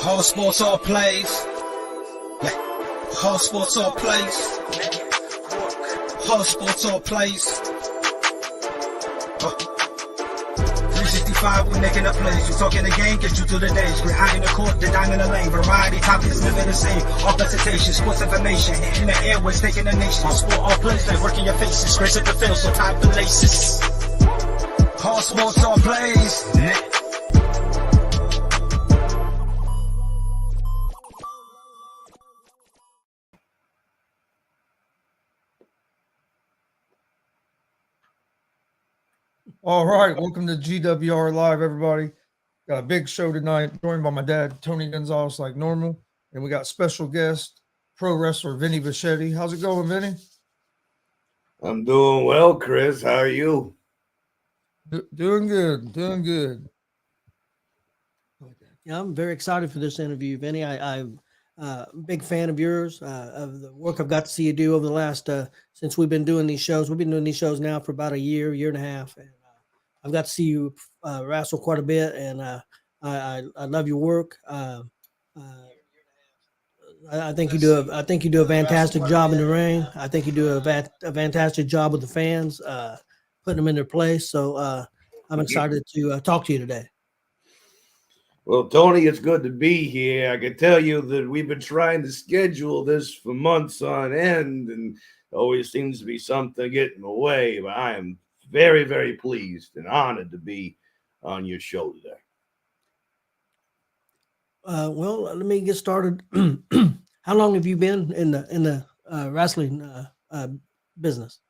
All sports, all plays. Yeah. All sports, all plays. All sports, all plays. 365, we making a place. You talking the game, get you through the days. We're high in the court, the dime in the lane. Variety topics, living the same. All presentation, sports information. In the airways, taking the nation. All sport, all plays, like working your faces. Grace at the field, so tie the laces. All sports, all plays. Yeah. All right, welcome to G.W.R. Live, everybody. Got a big show tonight, joined by my dad, Tony Gonzalez, like normal. And we got special guest, pro wrestler Vinny Vachetti. How's it going, Vinny? I'm doing well, Chris. How are you? Doing good. Yeah, I'm very excited for this interview, Vinny. I'm a big fan of yours, of the work I've got to see you do over the last, since we've been doing these shows. We've been doing these shows now for about a year and a half. And I've got to see you wrestle quite a bit, and I love your work. I think you do. I think you do a fantastic job in the ring. I think you do a fantastic job with the fans, putting them in their place. So I'm excited to talk to you today. Well, Tony, it's good to be here. I can tell you that we've been trying to schedule this for months on end, and always seems to be something getting in the way. But I am very, very pleased and honored to be on your show today. Well, let me get started. How long have you been in the wrestling business?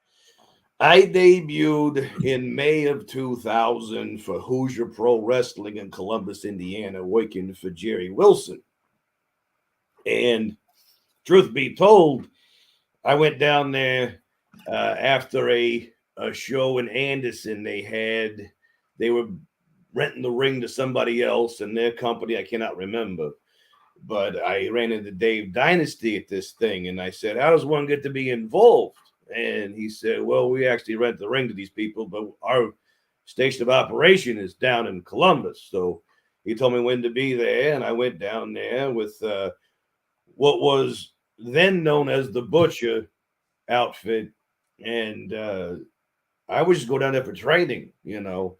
I debuted in May of 2000 for Hoosier Pro Wrestling in Columbus, Indiana, working for Jerry Wilson. And truth be told, I went down there after a show in Anderson. They were renting the ring to somebody else in their company. I cannot remember. But I ran into Dave Dynasty at this thing, and I said, how does one get to be involved? And he said, well, we actually rent the ring to these people, but our station of operation is down in Columbus. So he told me when to be there, and I went down there with what was then known as the Butcher outfit. And I would just go down there for training, you know.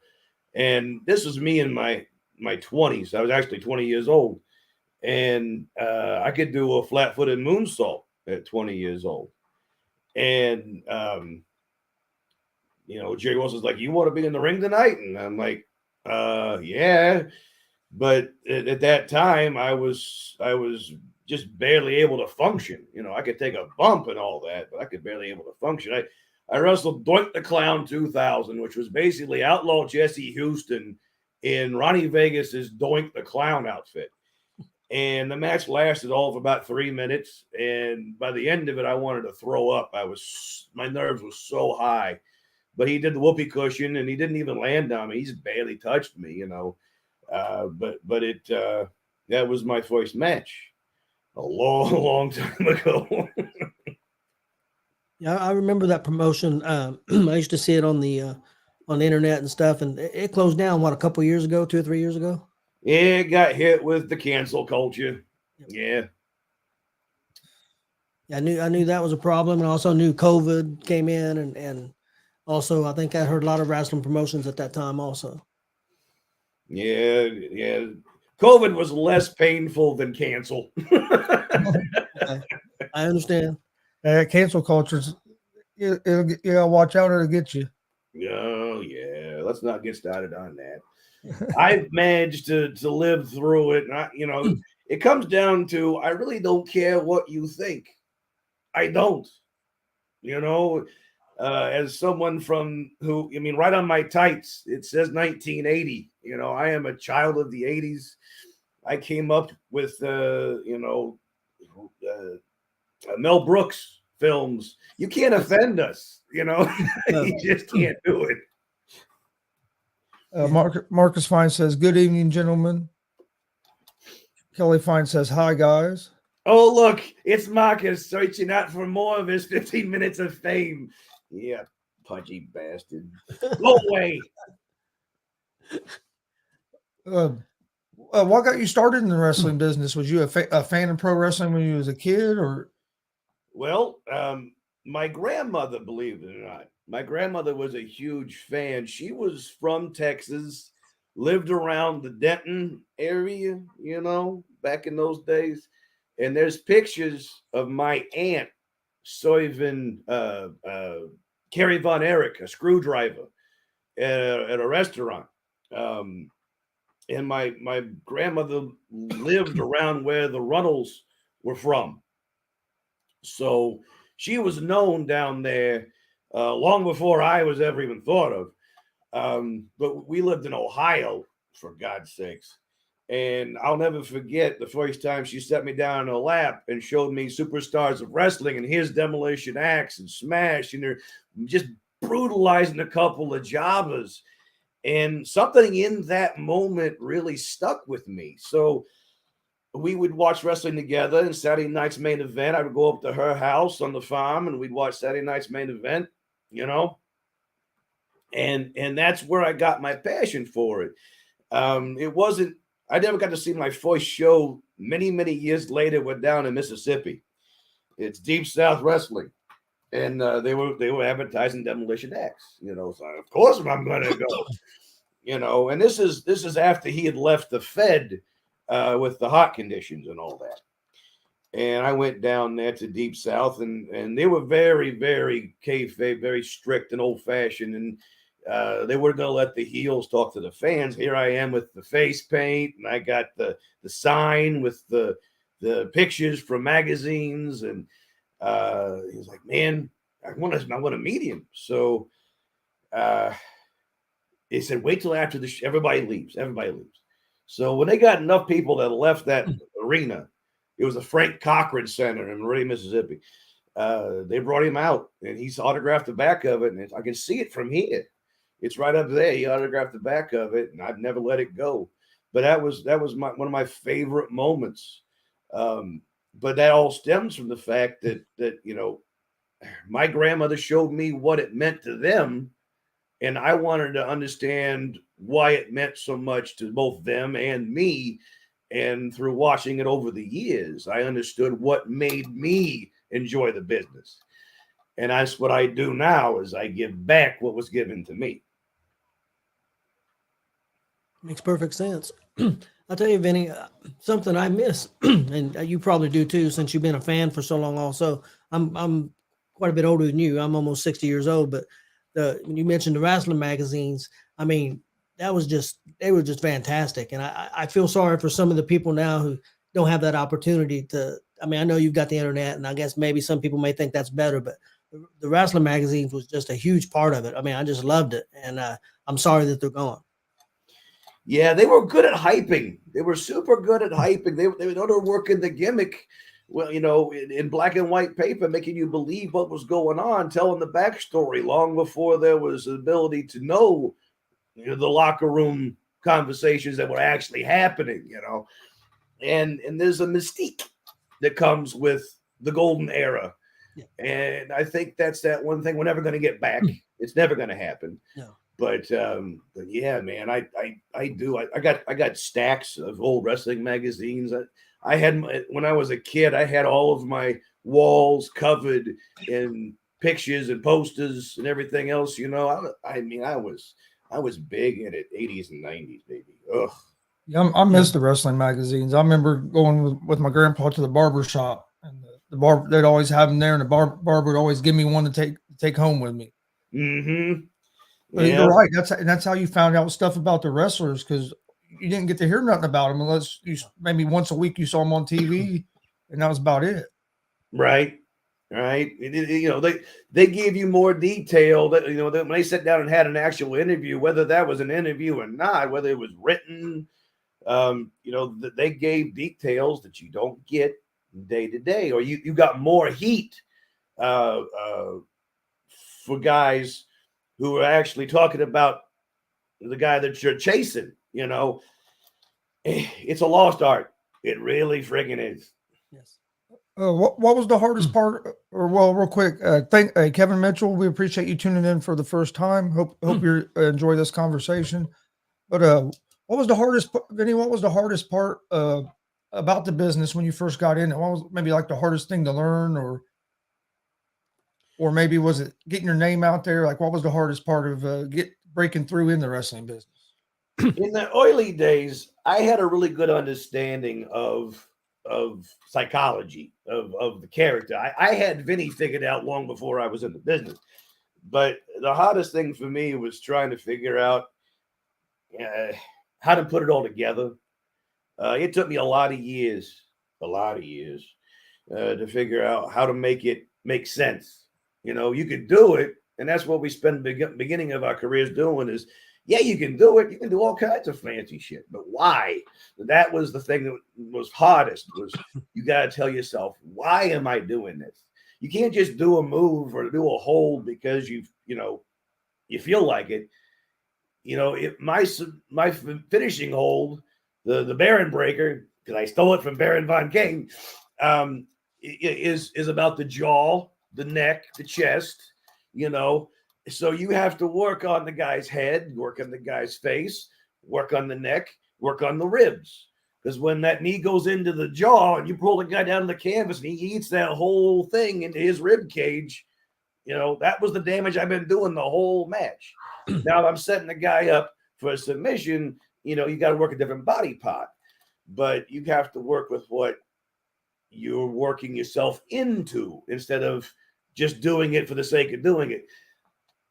And this was me in my 20s. I was actually 20 years old. And I could do a flat-footed moonsault at 20 years old. And, Jerry Wilson's like, you want to be in the ring tonight? And I'm like, yeah. But at that time, I was just barely able to function. You know, I could take a bump and all that, but I could barely able to function. I wrestled Doink the Clown 2000, which was basically Outlaw Jesse Houston in Ronnie Vegas's Doink the Clown outfit. And the match lasted all of about 3 minutes. And by the end of it, I wanted to throw up. My nerves were so high. But he did the whoopee cushion, and he didn't even land on me. He just barely touched me, you know. That was my first match a long, long time ago. Yeah, I remember that promotion. I used to see it on the internet and stuff, and it closed down, a couple of years ago, 2 or 3 years ago? Yeah, it got hit with the cancel culture. Yeah. I knew that was a problem, and I also knew COVID came in, and also I think I heard a lot of wrestling promotions at that time also. Yeah. COVID was less painful than cancel. Okay. I understand. Cancel cultures, you gotta watch out, it'll get you. Oh, yeah. Let's not get started on that. I've managed to live through it. And it comes down to, I really don't care what you think. I don't, as someone right on my tights, it says 1980, I am a child of the 80s. I came up with, Mel Brooks films. You can't offend us, you just can't do it. Marcus Fine says, good evening, gentlemen. Kelly Fine says, hi, guys. Oh, look, it's Marcus searching out for more of his 15 minutes of fame. Yeah, pudgy bastard. Go away. what got you started in the wrestling business? Was you a fan of pro wrestling when you was a kid, or? Well, my grandmother, believe it or not, my grandmother was a huge fan. She was from Texas, lived around the Denton area, back in those days. And there's pictures of my aunt serving Carrie Von Erich, a screwdriver, at a restaurant. Um, and my grandmother lived around where the Runnels were from. So she was known down there long before I was ever even thought of. But we lived in Ohio, for God's sakes. And I'll never forget the first time she set me down in her lap and showed me Superstars of Wrestling and his Demolition Axe and Smash, and they're just brutalizing a couple of jobbers. And something in that moment really stuck with me. So we would watch wrestling together, and Saturday night's main event, I would go up to her house on the farm and we'd watch Saturday night's main event, and that's where I got my passion for it. It wasn't, I never got to see my first show many, many years later. We're down in Mississippi. It's Deep South Wrestling. And they were advertising Demolition X, so of course I'm gonna go, and this is after he had left the Fed with the heart conditions and all that. And I went down there to Deep South, and they were very, very kayfabe, very strict and old fashioned, and they weren't going to let the heels talk to the fans. Here I am with the face paint, and I got the sign with the pictures from magazines, and he was like, "Man, I want to meet him." So he said, "Wait till after the everybody leaves. Everybody leaves." So when they got enough people that left that arena, it was the Frank Cochran Center in Meridian, Mississippi. They brought him out, and he's autographed the back of it, and I can see it from here. It's right up there. He autographed the back of it, and I've never let it go. But that was one of my favorite moments. But that all stems from the fact that my grandmother showed me what it meant to them, and I wanted to understand why it meant so much to both them and me. And through watching it over the years, I understood what made me enjoy the business. And that's what I do now, is I give back what was given to me. Makes perfect sense. I'll tell you, Vinny, something I miss, and you probably do too, since you've been a fan for so long. Also, I'm quite a bit older than you. I'm almost 60 years old. But when you mentioned the wrestling magazines, I mean, they were just fantastic. And I feel sorry for some of the people now who don't have that opportunity to. I mean, I know you've got the internet, and I guess maybe some people may think that's better, but the wrestling magazines was just a huge part of it. I mean, I just loved it, and I'm sorry that they're gone. Yeah, they were good at hyping. They were super good at hyping. They know to work in the gimmick, well, in black and white paper, making you believe what was going on, telling the backstory long before there was the ability to know, the locker room conversations that were actually happening, and there's a mystique that comes with the golden era. Yeah. And I think that's that one thing we're never going to get back. It's never going to happen. No. But yeah, man, I do. I got stacks of old wrestling magazines. I had, when I was a kid, I had all of my walls covered in pictures and posters and everything else. I mean, I was big in it, 80s and 90s, baby. Ugh. Yeah, I miss the wrestling magazines. I remember going with my grandpa to the barber shop, and the barber, they'd always have them there, and the barber would always give me one to take home with me. Mm-hmm. But yeah. You're right. That's how you found out stuff about the wrestlers, because you didn't get to hear nothing about them unless you maybe once a week you saw them on TV, and that was about it. Right. They gave you more detail that when they sat down and had an actual interview, whether that was an interview or not, whether it was written, they gave details that you don't get day to day, or you got more heat for guys who are actually talking about the guy that you're chasing. It's a lost art. It really friggin' is. Yes. What was the hardest part? Or real quick, thank Kevin Mitchell. We appreciate you tuning in for the first time. Hope you enjoy this conversation. But What was the hardest, Vinny? What was the hardest part about the business when you first got in it? What was maybe like the hardest thing to learn, or maybe was it getting your name out there? Like, what was the hardest part of breaking through in the wrestling business? In the early days, I had a really good understanding of psychology of the character. I had Vinny figured out long before I was in the business. But the hardest thing for me was trying to figure out how to put it all together. It took me a lot of years, to figure out how to make it make sense. You could do it, and that's what we spend the beginning of our careers doing is, yeah, you can do it. You can do all kinds of fancy shit, but why? That was the thing that was hardest, was you got to tell yourself, why am I doing this? You can't just do a move or do a hold because you feel like it. My finishing hold, the Baron Breaker, because I stole it from Baron Von King, is about the jaw, the neck, the chest. So you have to work on the guy's head, work on the guy's face, work on the neck, work on the ribs. Because when that knee goes into the jaw and you pull the guy down to the canvas and he eats that whole thing into his rib cage, that was the damage I've been doing the whole match. Now I'm setting the guy up for a submission, you got to work a different body part. But you have to work with what you're working yourself into instead of just doing it for the sake of doing it.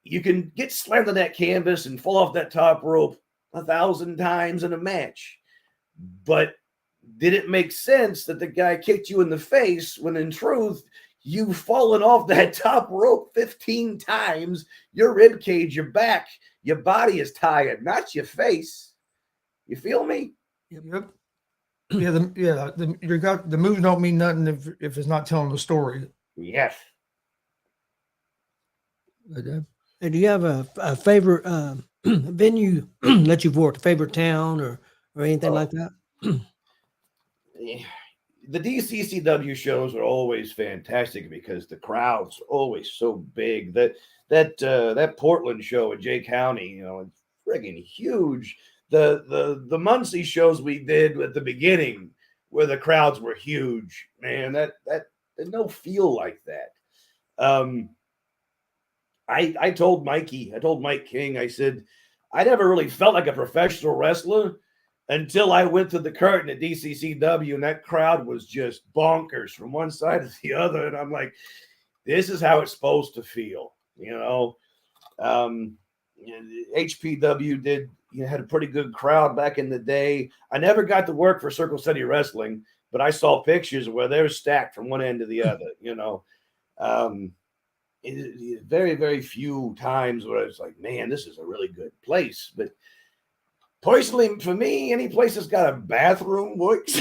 You can get slammed on that canvas and fall off that top rope 1,000 times in a match. But did it make sense that the guy kicked you in the face when in truth, you've fallen off that top rope 15 times? Your rib cage, your back, your body is tired, not your face. You feel me? Yep. Yeah. The moves don't mean nothing if it's not telling the story. Yes. And do you have a favorite venue that you've worked, a favorite town or anything like that? The DCCW shows are always fantastic because the crowd's always so big. That Portland show in Jay County, it's friggin' huge. The Muncie shows we did at the beginning, where the crowds were huge, man. That there's no feel like that. I told Mike King, I said, I never really felt like a professional wrestler until I went to the curtain at DCCW, and that crowd was just bonkers from one side to the other. And I'm like, this is how it's supposed to feel, HPW had a pretty good crowd back in the day. I never got to work for Circle City Wrestling, but I saw pictures where they're stacked from one end to the other, very, very few times where it's like, man, this is a really good place. But personally, for me, any place that's got a bathroom works.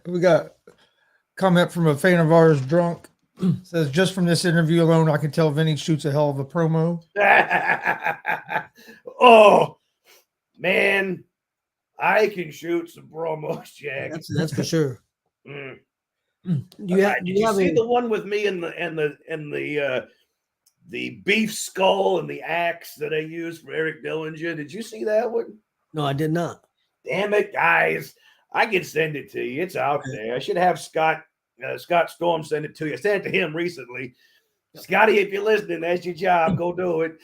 We got a comment from a fan of ours, Drunk. Says, just from this interview alone, I can tell Vinny shoots a hell of a promo. Oh, man. I can shoot some promos, Jack. That's for sure. Mm. Did you see the one with me and the beef skull and the axe that I used for Eric Dillinger? Did you see that one? No, I did not. Damn it, guys! I can send it to you. It's out there. I should have Scott Storm send it to you. I sent it to him recently. Scotty, if you're listening, that's your job. Go do it.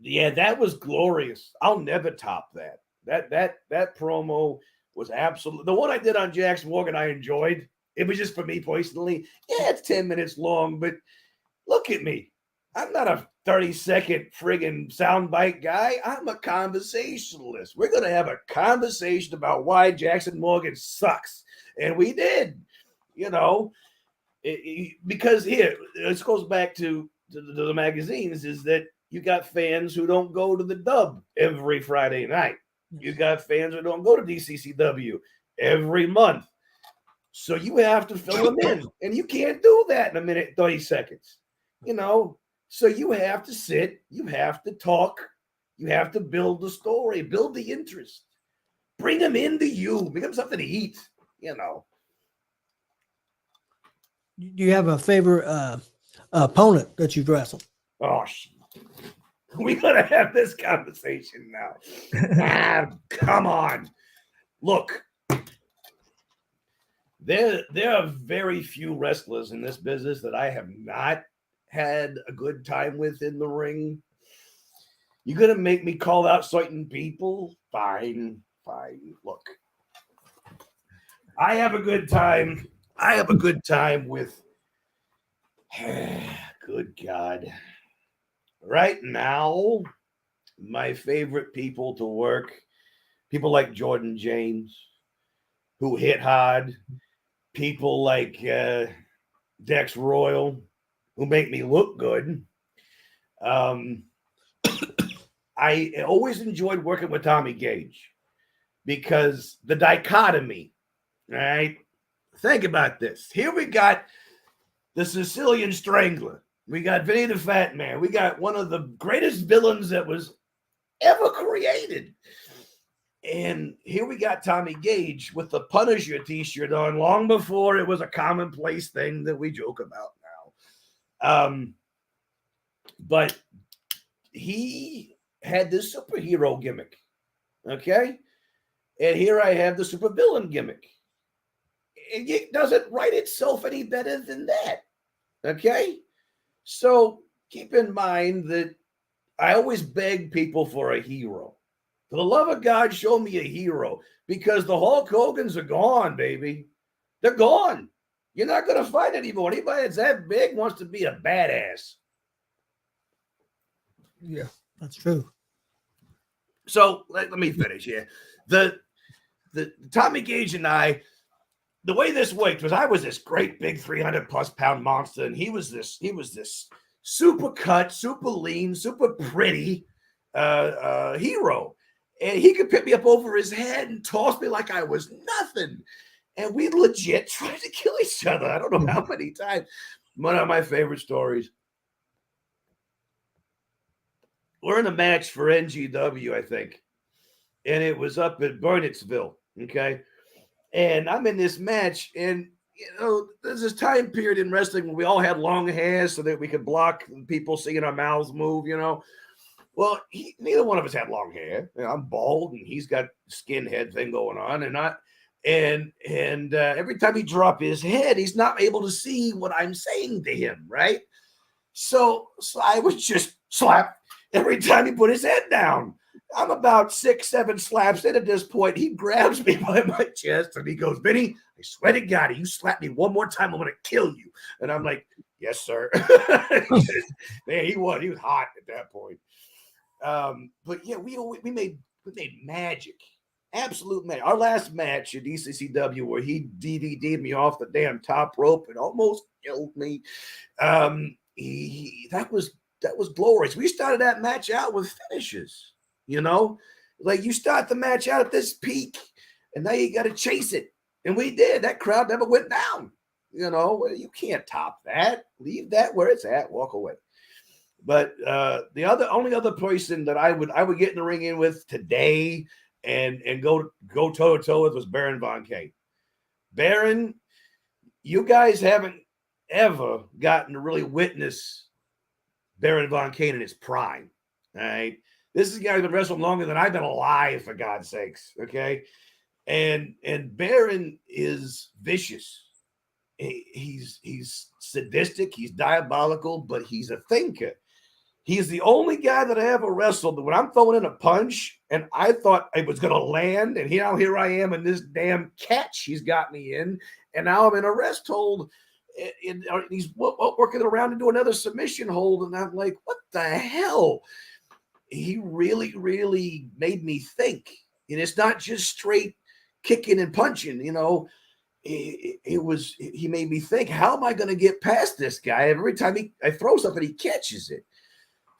Yeah, that was glorious. I'll never top that. That promo was absolutely the one I did on Jax Morgan. I enjoyed. It was just for me personally. Yeah, it's 10 minutes long, but look at me. I'm not a 30-second friggin' soundbite guy. I'm a conversationalist. We're gonna have a conversation about why Jackson Morgan sucks, and we did. Because here this goes back to the magazines. Is that you got fans who don't go to the Dub every Friday night. You got fans who don't go to DCCW every month. So you have to fill them in. And you can't do that in a minute, 30 seconds. So you have to sit. You have to talk. You have to build the story, build the interest. Bring them into you. Give them something to eat, Do you have a favorite opponent that you've wrestled? Oh, we gotta have this conversation now. Come on. Look, there are very few wrestlers in this business that I have not had a good time with in the ring. You're gonna make me call out certain people? Fine. Look, I have a good time. With good God. Right now, my favorite people to work, people like Jordan James, who hit hard, people like Dex Royal, who make me look good. I always enjoyed working with Tommy Gage because the dichotomy, right? Think about this. Here we got the Sicilian Strangler. We got Vinny the Fat Man. We got one of the greatest villains that was ever created. And here we got Tommy Gage with the Punisher t-shirt on long before it was a commonplace thing that we joke about now. But he had this superhero gimmick, okay? And here I have the supervillain gimmick. It doesn't write itself any better than that, okay? So keep in mind that I always beg people for a hero. For the love of God, show me a hero, because the Hulk Hogans are gone, baby. They're gone. You're not going to find anybody. Anybody that's that big wants to be a badass. Yeah, that's true. So let me finish here. The Tommy Gage and I, the way this worked was I was this great big 300+ pound monster, and he was this super cut, super lean, super pretty hero. And he could pick me up over his head and toss me like I was nothing. And we legit tried to kill each other. I don't know how many times. One of my favorite stories. We're in a match for NGW, I think. And it was up at Burnettsville, okay? And I'm in this match, and, there's this time period in wrestling when we all had long hair so that we could block people seeing our mouths move, Well, neither one of us had long hair. I'm bald, and he's got skinhead thing going on, and every time he dropped his head, he's not able to see what I'm saying to him, right? So I was just slapped every time he put his head down. I'm about 6-7 slaps in at this point. He grabs me by my chest and he goes, "Vinny, I swear to God, you slap me one more time, I'm going to kill you." And I'm like, "Yes, sir." Man, he was hot at that point. But yeah, we made magic, absolute magic. Our last match at ECCW, where he DVD'd me off the damn top rope and almost killed me. That was glorious. We started that match out with finishes, like you start the match out at this peak, and now you got to chase it. And we did. That crowd never went down. You can't top that. Leave that where it's at. Walk away. But the only other person that I would get in the ring in with today and go toe to toe with was Baron Von Kane. Baron, you guys haven't ever gotten to really witness Baron Von Kane in his prime. All right, this is a guy who's been wrestling longer than I've been alive, for God's sakes. Okay, and Baron is vicious. He's sadistic. He's diabolical, but he's a thinker. He's the only guy that I ever wrestled that when I'm throwing in a punch and I thought it was going to land, and here I am in this damn catch he's got me in, and now I'm in a rest hold, and he's working around to do another submission hold, and I'm like, what the hell? He really, really made me think, and it's not just straight kicking and punching, He made me think, how am I going to get past this guy? Every time I throw something, he catches it.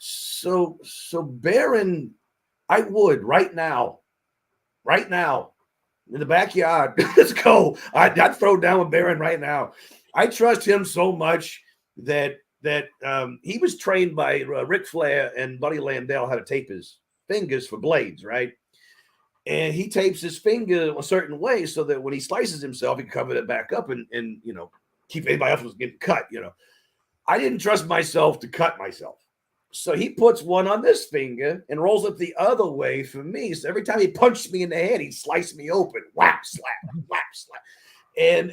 So Baron, I would right now, in the backyard, let's go. I'd throw down with Baron right now. I trust him so much that he was trained by Ric Flair and Buddy Landell how to tape his fingers for blades, right? And he tapes his finger a certain way so that when he slices himself, he can cover it back up and keep anybody else from getting cut, I didn't trust myself to cut myself. So he puts one on this finger and rolls it the other way for me. So every time he punched me in the head, he'd slice me open. Whap, slap, whap, slap. And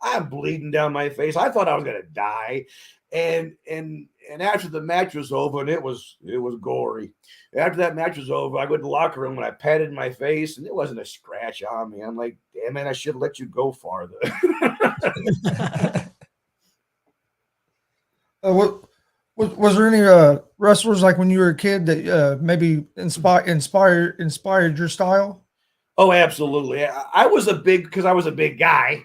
I'm bleeding down my face. I thought I was gonna die. And after the match was over, and it was gory. After that match was over, I went to the locker room and I patted my face, and there wasn't a scratch on me. I'm like, damn man, I should have let you go farther. Was there any wrestlers like when you were a kid that maybe inspired your style? Oh, absolutely. I was a big guy,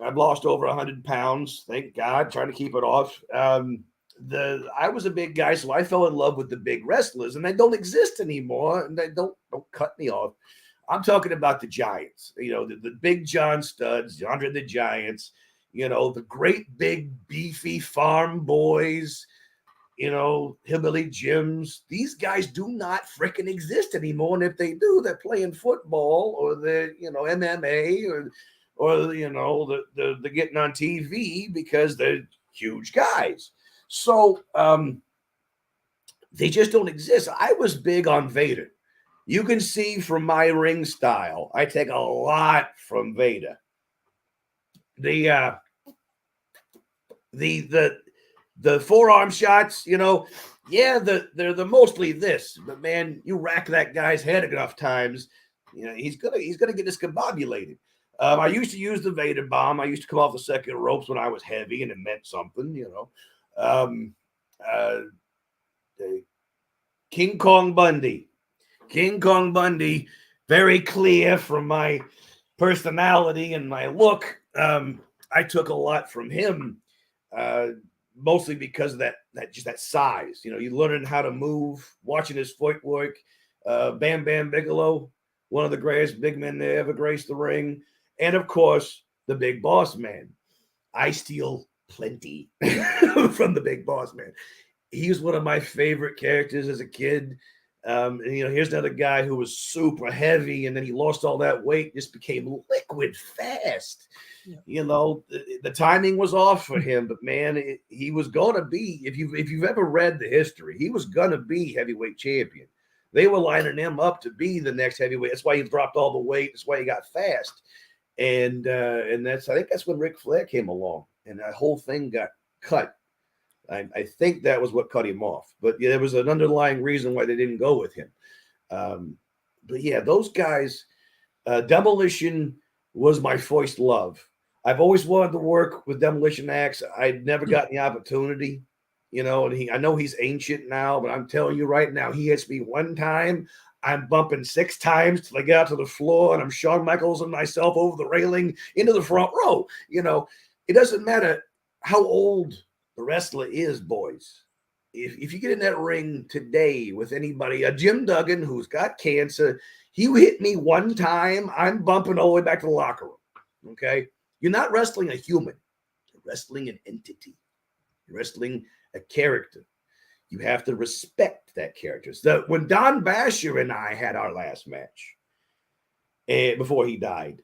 I've lost over 100 pounds, thank God, trying to keep it off. I was a big guy, so I fell in love with the big wrestlers, and they don't exist anymore, and they don't cut me off. I'm talking about the Giants, the big John Studs, Andre the Giants, the great big beefy farm boys, Hillbilly Jims. These guys do not freaking exist anymore. And if they do, they're playing football or they're, MMA or they're getting on TV because they're huge guys. So they just don't exist. I was big on Vader. You can see from my ring style, I take a lot from Vader. The forearm shots, they're mostly this, but man, you rack that guy's head enough times, he's gonna get discombobulated. I used to use the Vader bomb. I used to come off the second ropes when I was heavy and it meant something, King Kong Bundy, very clear from my personality and my look. I took a lot from him. Mostly because of that size, you learning how to move, watching his footwork. Bam Bam Bigelow, one of the greatest big men that ever graced the ring, and of course the Big Boss Man. I steal plenty from the Big Boss Man. He was one of my favorite characters as a kid. Here's another guy who was super heavy, and then he lost all that weight, just became liquid fast. Yeah. The timing was off for him, but man, he was going to be, if you've ever read the history, he was going to be heavyweight champion. They were lining him up to be the next heavyweight. That's why he dropped all the weight. That's why he got fast. And I think that's when Ric Flair came along and that whole thing got cut. I think that was what cut him off, but yeah, there was an underlying reason why they didn't go with him. But yeah, those guys, Demolition was my first love. I've always wanted to work with Demolition Axe. I'd never gotten the opportunity, and I know he's ancient now, but I'm telling you right now, he hits me one time, I'm bumping 6 times till I get out to the floor, and I'm Shawn Michaels and myself over the railing into the front row. It doesn't matter how old the wrestler is, boys. If you get in that ring today with anybody, a Jim Duggan who's got cancer, he hit me one time, I'm bumping all the way back to the locker room. Okay? You're not wrestling a human. You're wrestling an entity. You're wrestling a character. You have to respect that character. So when Don Basher and I had our last match, before he died,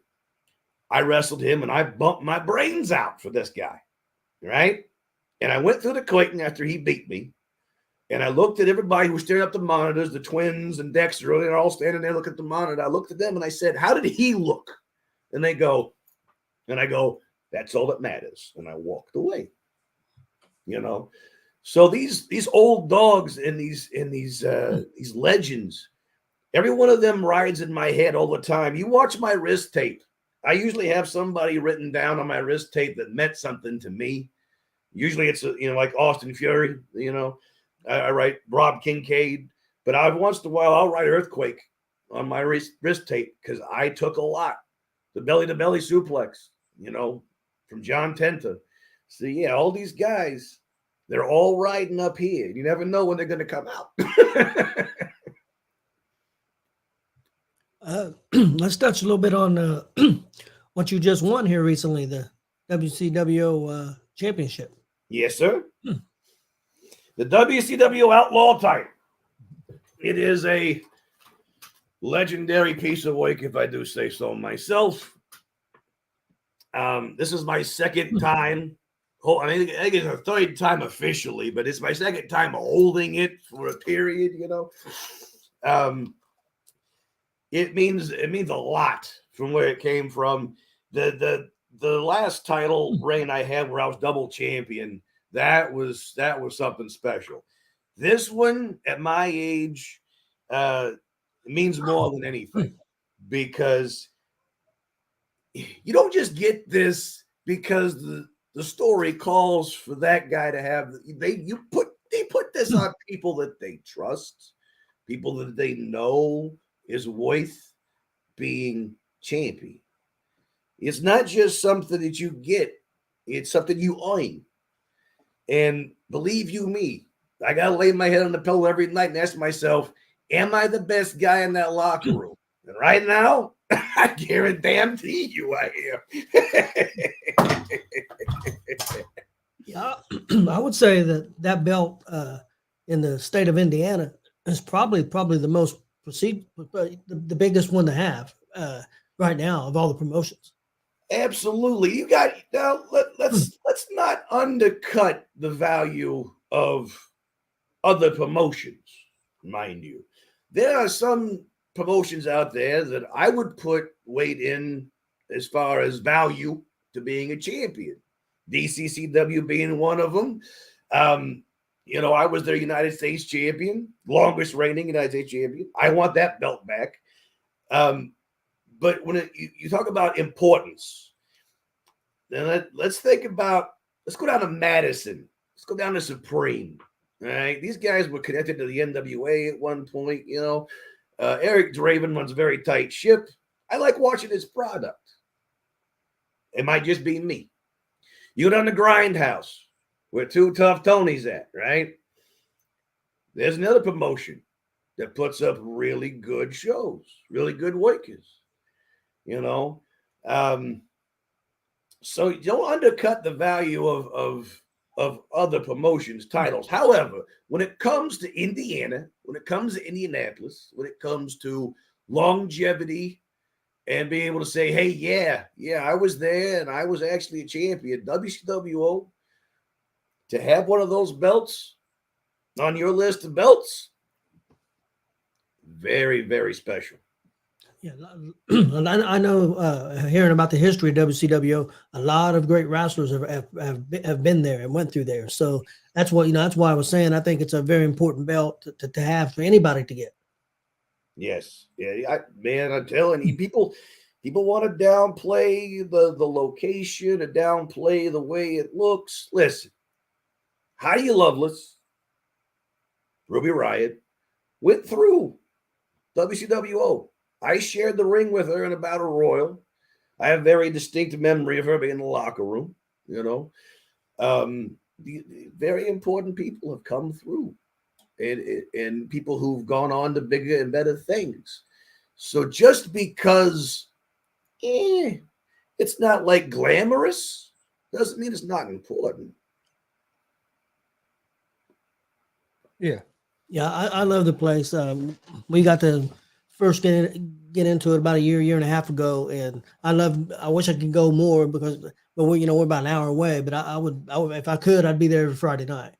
I wrestled him and I bumped my brains out for this guy, right? And I went through the curtain after he beat me, and I looked at everybody who was staring up the monitors, the twins and Dexter, they're all standing there looking at the monitor. I looked at them and I said, how did he look? And they go, and I go, that's all that matters. And I walked away. So these old dogs and these legends, every one of them rides in my head all the time. You watch my wrist tape. I usually have somebody written down on my wrist tape that meant something to me. Usually it's like Austin Fury. I write Rob Kincaid, but once in a while I'll write Earthquake on my wrist tape because I took a lot. The belly-to-belly suplex, from John Tenta. So yeah, all these guys, they're all riding up here. You never know when they're going to come out. Let's touch a little bit on what you just won here recently, the WCW championship. Yes, sir. The WCW Outlaw title. It is a legendary piece of work, if I do say so myself. This is my second time I think it's a third time officially, but it's my second time holding it for a period. It means a lot from where it came from. The last title reign I had where I was double champion, that was something special. This one at my age means more than anything, because you don't just get this because the story calls for that guy to have. They put this on people that they trust, people that they know is worth being champion. It's not just something that you get, it's something you earn. And believe you me, I gotta lay my head on the pillow every night and ask myself, am I the best guy in that locker room? And right now, I guarantee you I am. Yeah, I would say that belt in the state of Indiana is probably the most the biggest one to have right now of all the promotions. Absolutely. You got now. Let's not undercut the value of other promotions, mind you. There are some promotions out there that I would put weight in as far as value to being a champion. DCCW being one of them. I was their United States champion, longest reigning United States champion. I want that belt back. But when you talk about importance, then let's go down to Madison. Let's go down to Supreme. All right. These guys were connected to the NWA at one point. Eric Draven runs a very tight ship. I like watching his product. It might just be me. You go down to Grindhouse, where Two Tough Tony's at, right? There's another promotion that puts up really good shows, really good workers. So you don't undercut the value of other promotions' titles. However, when it comes to Indiana, when it comes to Indianapolis, when it comes to longevity and being able to say, hey, yeah, I was there and I was actually a champion, WCWO, to have one of those belts on your list of belts, very, very special. Yeah, I know. Hearing about the history of WCW, a lot of great wrestlers have been there and went through there. So that's what That's why I was saying I think it's a very important belt to have for anybody to get. Yes, yeah, I'm telling you, people want to downplay the location, to downplay the way it looks. Listen, Heidi Lovelace, Ruby Riott, went through WCWO. I shared the ring with her in a battle royal. I have a very distinct memory of her being in the locker room. Very important people have come through, and people who've gone on to bigger and better things. So just because it's not like glamorous doesn't mean it's not important. Yeah. Yeah, I love the place. We got to first get into it about a year and a half ago, and I wish I could go more but we're about an hour away. But I would if I could, I'd be there every Friday night.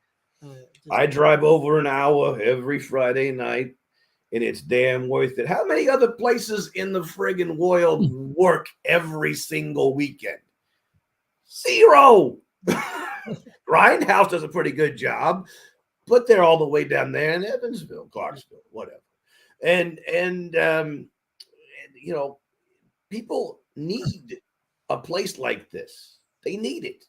I drive over an hour every Friday night, and it's damn worth it. How many other places in the friggin' world work every single weekend? Zero. Grindhouse does a pretty good job, but they're all the way down there in Evansville, Clarksville, whatever. And people need a place like this. They need it.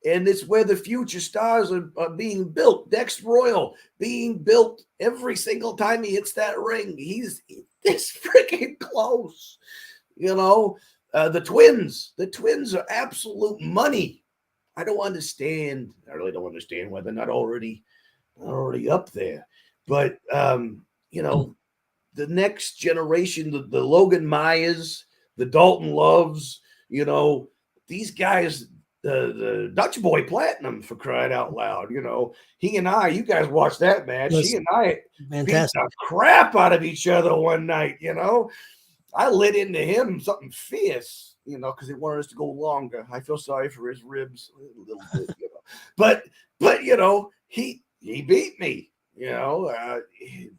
And it's where the future stars are being built. Dex Royal being built every single time he hits that ring. He's this freaking close. The twins are absolute money. I really don't understand why they're not already up there. But the next generation, the Logan Myers, the Dalton Loves, these guys, the Dutch Boy Platinum, for crying out loud, he and I, you guys watched that match. He and I beat the crap out of each other one night. I lit into him something fierce, because he wanted us to go longer. I feel sorry for his ribs a little bit, but he beat me,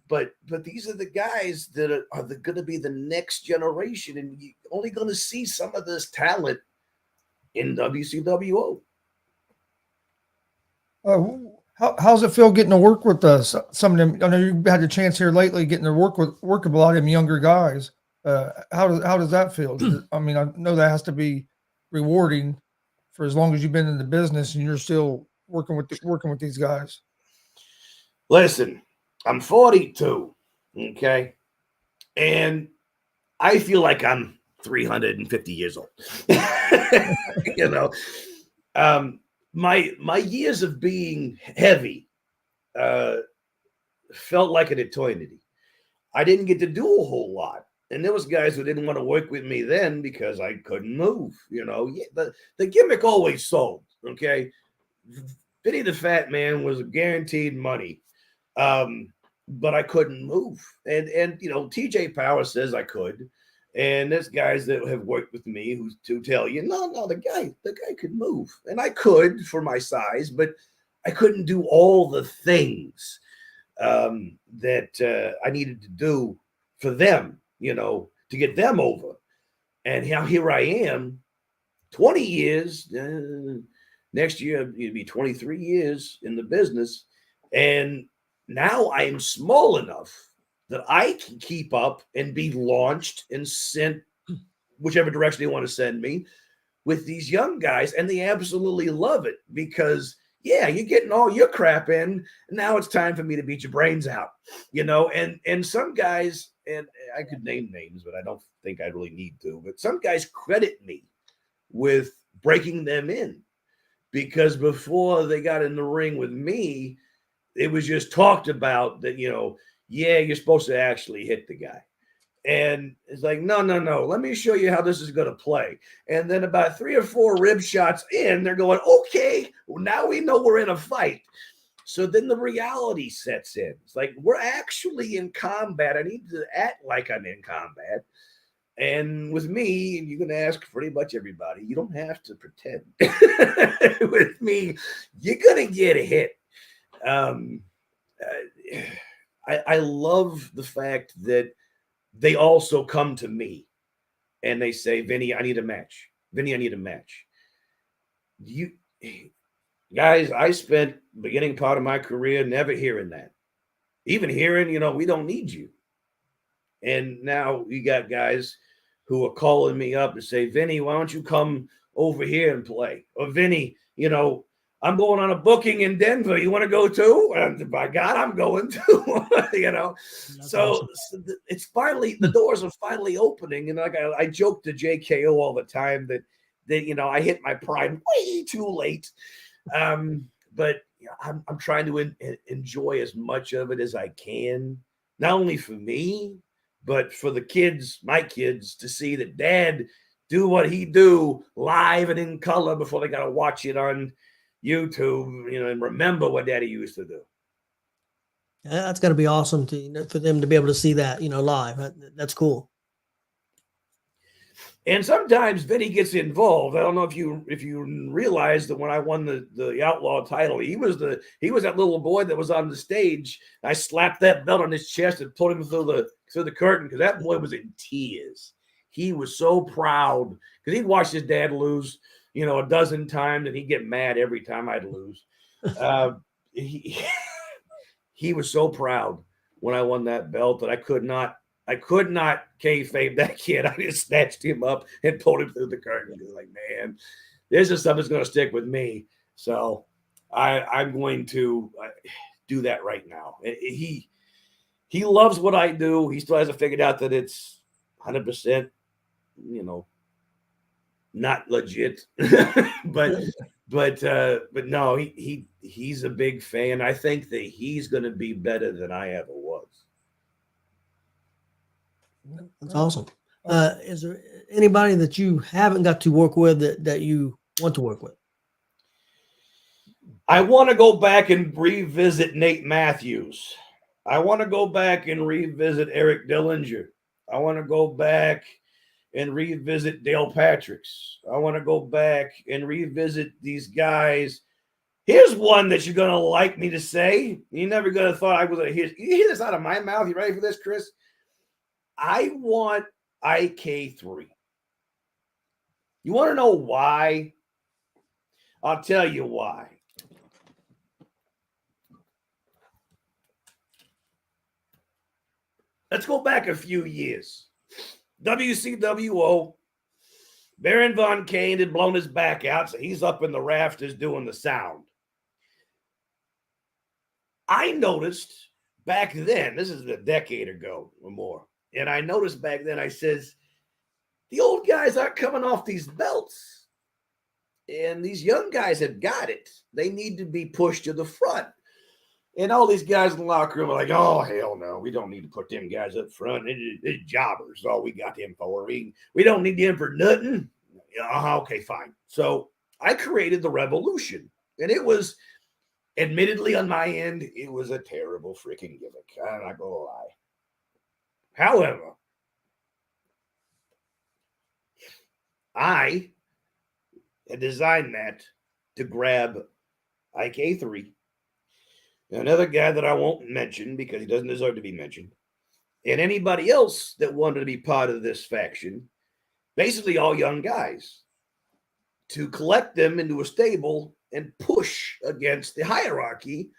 but these are the guys that are going to be the next generation, and you're only going to see some of this talent in WCWO. How's it feel getting to work with some of them? I know you had the chance here lately getting to work with a lot of them younger guys. How does that feel? I mean, I know that has to be rewarding for as long as you've been in the business and you're still working with these guys. Listen, I'm 42, okay, and I feel like I'm 350 years old. My years of being heavy felt like an eternity. I didn't get to do a whole lot. And there was guys who didn't want to work with me then because I couldn't move. The gimmick always sold, okay? Vinny the Fat Man was guaranteed money, but I couldn't move. And TJ Power says I could. And there's guys that have worked with me who tell you, no, the guy could move. And I could for my size, but I couldn't do all the things that I needed to do for them, to get them over. And now here I am, 20 years, next year it'll be 23 years in the business. And now I am small enough that I can keep up and be launched and sent whichever direction they want to send me with these young guys. And they absolutely love it because, yeah, you're getting all your crap in. Now it's time for me to beat your brains out, and some guys, and I could name names, but I don't think I really need to, but some guys credit me with breaking them in because before they got in the ring with me, it was just talked about that, yeah, you're supposed to actually hit the guy. And it's like, no, let me show you how this is going to play. And then about 3 or 4 rib shots in, they're going, okay, well, now we know we're in a fight. So then the reality sets in. It's like, we're actually in combat. I need to act like I'm in combat. And with me, you can ask pretty much everybody, you don't have to pretend. With me, you're going to get hit. I love the fact that they also come to me and they say, Vinny, I need a match. Vinny, I need a match. You guys, I spent the beginning part of my career never hearing that. Even hearing, we don't need you. And now you got guys who are calling me up and say, Vinny, why don't you come over here and play? Or Vinny, I'm going on a booking in Denver. You want to go too? And by God, I'm going too. So it's finally, the doors are finally opening. And like I joke to JKO all the time that I hit my prime way too late. But I'm trying to enjoy as much of it as I can, not only for me, but for the kids, my kids, to see that Dad do what he do live and in color before they got to watch it on YouTube, and remember what Daddy used to do. Yeah, that's got to be awesome for them to be able to see that, live. That's cool. And sometimes Vinny gets involved. I don't know if you realize that when I won the Outlaw title, he was that little boy that was on the stage. I slapped that belt on his chest and pulled him through the curtain because that boy was in tears. He was so proud because he'd watched his dad lose, a dozen times, and he'd get mad every time I'd lose. He was so proud when I won that belt that I could not kayfabe that kid. I just snatched him up and pulled him through the curtain. He was like, man, this is something that's going to stick with me. So I'm going to do that right now. He loves what I do. He still hasn't figured out that it's 100%, not legit. but no, he's a big fan. I think that he's going to be better than I ever was. That's awesome. Is there anybody that you haven't got to work with that you want to work with? I want to go back and revisit Nate Matthews. I want to go back and revisit Eric Dillinger. I want to go back and revisit Dale Patricks. I want to go back and revisit these guys Here's one that you're going to like me to say. You never going to thought I was going to hear. You hear this out of my mouth? You ready for this, Chris? I want IK3. You want to know why? I'll tell you why. Let's go back a few years. WCWO, Baron Von Kane had blown his back out, so he's up in the rafters doing the sound. I noticed back then, this is a decade ago or more, and I noticed back then, I says, the old guys aren't coming off these belts, and these young guys have got it. They need to be pushed to the front. And all these guys in the locker room are like, oh, hell no. We don't need to put them guys up front. It's jobbers. All we got them for. We don't need them for nothing. Okay, fine. So I created the Revolution. And it was, admittedly on my end, it was a terrible freaking gimmick. I'm not going to lie. However, I had designed that to grab IK3, another guy that I won't mention because he doesn't deserve to be mentioned, and anybody else that wanted to be part of this faction, basically all young guys, to collect them into a stable and push against the hierarchy.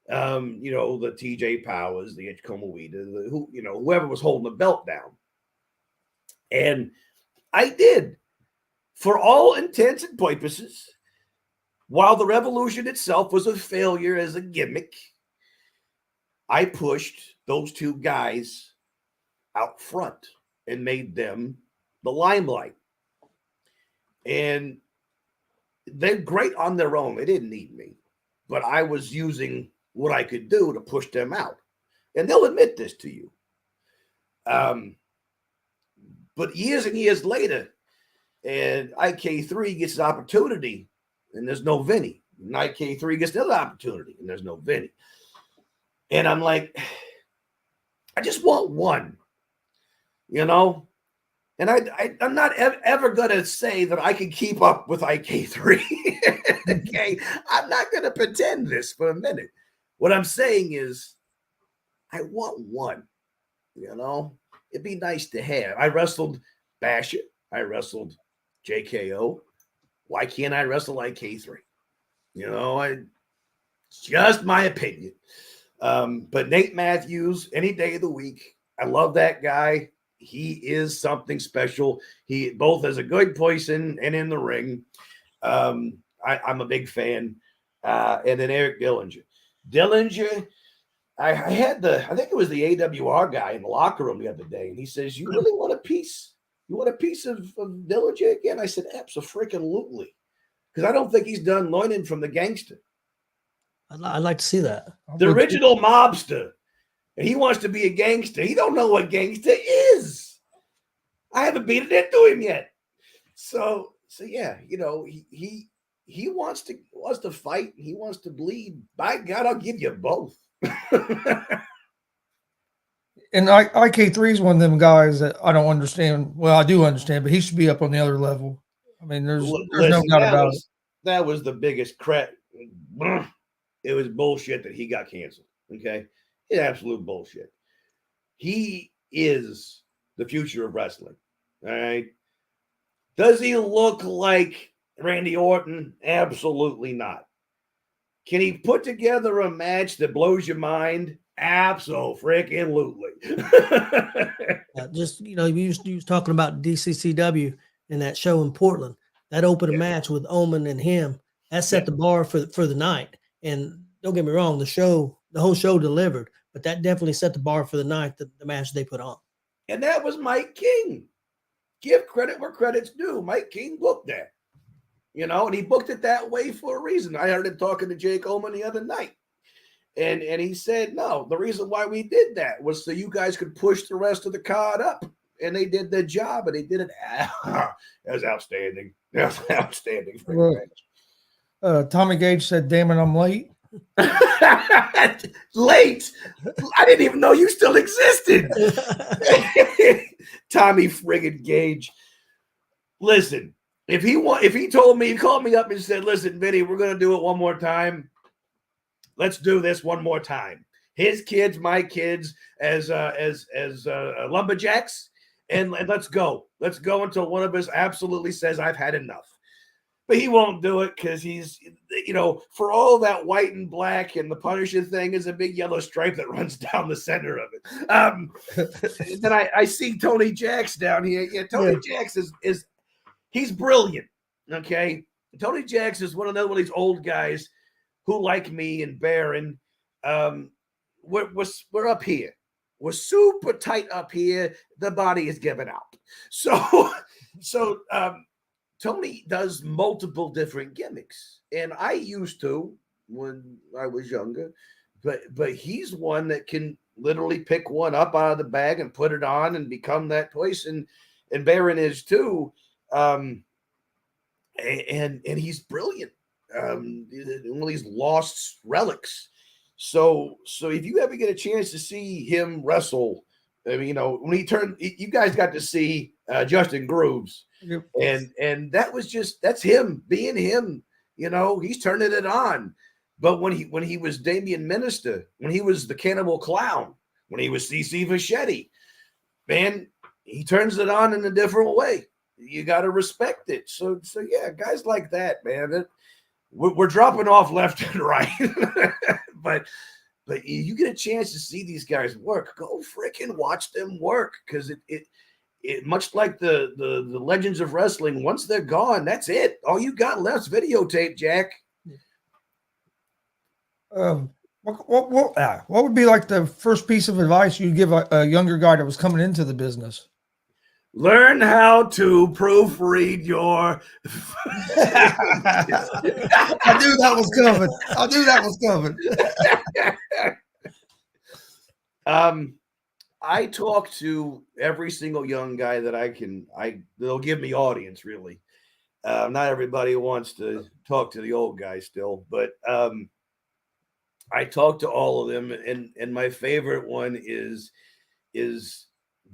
The TJ Powers, the Ichikomo Ueda, whoever was holding the belt down. And I did, for all intents and purposes. While the Revolution itself was a failure as a gimmick, I pushed those two guys out front and made them the limelight. And they're great on their own. They didn't need me. But I was using what I could do to push them out. And they'll admit this to you. But years and years later, and IK3 gets an opportunity, and there's no Vinny. And IK3 gets another opportunity, and there's no Vinny. And I'm like, I just want one, And I'm not ever going to say that I can keep up with IK3. Okay? I'm not going to pretend this for a minute. What I'm saying is, I want one, It'd be nice to have. I wrestled Basher. I wrestled JKO. Why can't I wrestle IK3? It's just my opinion. But Nate Matthews, any day of the week, I love that guy. He is something special. He both as a good person and in the ring. I'm a big fan. And then Eric Dillinger. I think it was the AWR guy in the locker room the other day, and he says, "You really want a piece? You want a piece of Dillinger again?" I said, "Abso-freaking-lutely," because I don't think he's done learning from the gangster. I'd like to see that. The original mobster, and he wants to be a gangster. He don't know what gangster is. I haven't beat it into him yet. So yeah, he wants to fight. He wants to bleed. By God, I'll give you both. And IK3 is one of them guys that I don't understand. Well, I do understand, but he should be up on the other level. I mean, there's no doubt about it. That was the biggest crap. It was bullshit that he got canceled. Okay, it's absolute bullshit. He is the future of wrestling. All right. Does he look like Randy Orton? Absolutely not. Can he put together a match that blows your mind? Abso-freaking-lutely. You was talking about DCCW and that show in Portland. That opened a match with Omen and him. That set the bar for the night. And don't get me wrong, the whole show delivered, but that definitely set the bar for the night, the match they put on. And that was Mike King. Give credit where credit's due. Mike King booked that. And he booked it that way for a reason. I heard him talking to Jake Oman the other night. And he said, no, the reason why we did that was so you guys could push the rest of the card up. And they did their job, and they did it. That was outstanding. That was outstanding. Tommy Gage said, "Damn it, I'm late." Late? I didn't even know you still existed. Tommy friggin' Gage. Listen, if he told me, he called me up and said, "Listen, Vinny, we're going to do it one more time. Let's do this one more time. His kids, my kids, as lumberjacks, and let's go. Let's go until one of us absolutely says I've had enough." But he won't do it because he's, for all that white and black, and the Punisher thing is a big yellow stripe that runs down the center of it. Then I see Tony Jacks down here. Yeah, Tony Jacks is he's brilliant. Okay, Tony Jacks is one of these old guys who, like me and Baron, we're up here. We're super tight up here. The body is giving out. So Tony does multiple different gimmicks, and I used to when I was younger, but he's one that can literally pick one up out of the bag and put it on and become that person, and Baron is too, and he's brilliant. One of these lost relics. So if you ever get a chance to see him wrestle, I mean, when he turned, you guys got to see Justin Grooves. Yep. And that's him being him. He's turning it on. But when he was Damian Minister, when he was the Cannibal Clown, when he was CC Vachetti, man, he turns it on in a different way. You got to respect it. So yeah, guys like that, man. We're dropping off left and right, but you get a chance to see these guys work. Go freaking watch them work, because it much like the legends of wrestling, once they're gone, that's it. All you got left is videotape, Jack. What would be like the first piece of advice you'd give a younger guy that was coming into the business? Learn how to proofread your. I knew that was coming. I talk to every single young guy that I can. They'll give me audience, really. Not everybody wants to talk to the old guys still, but I talk to all of them, and my favorite one is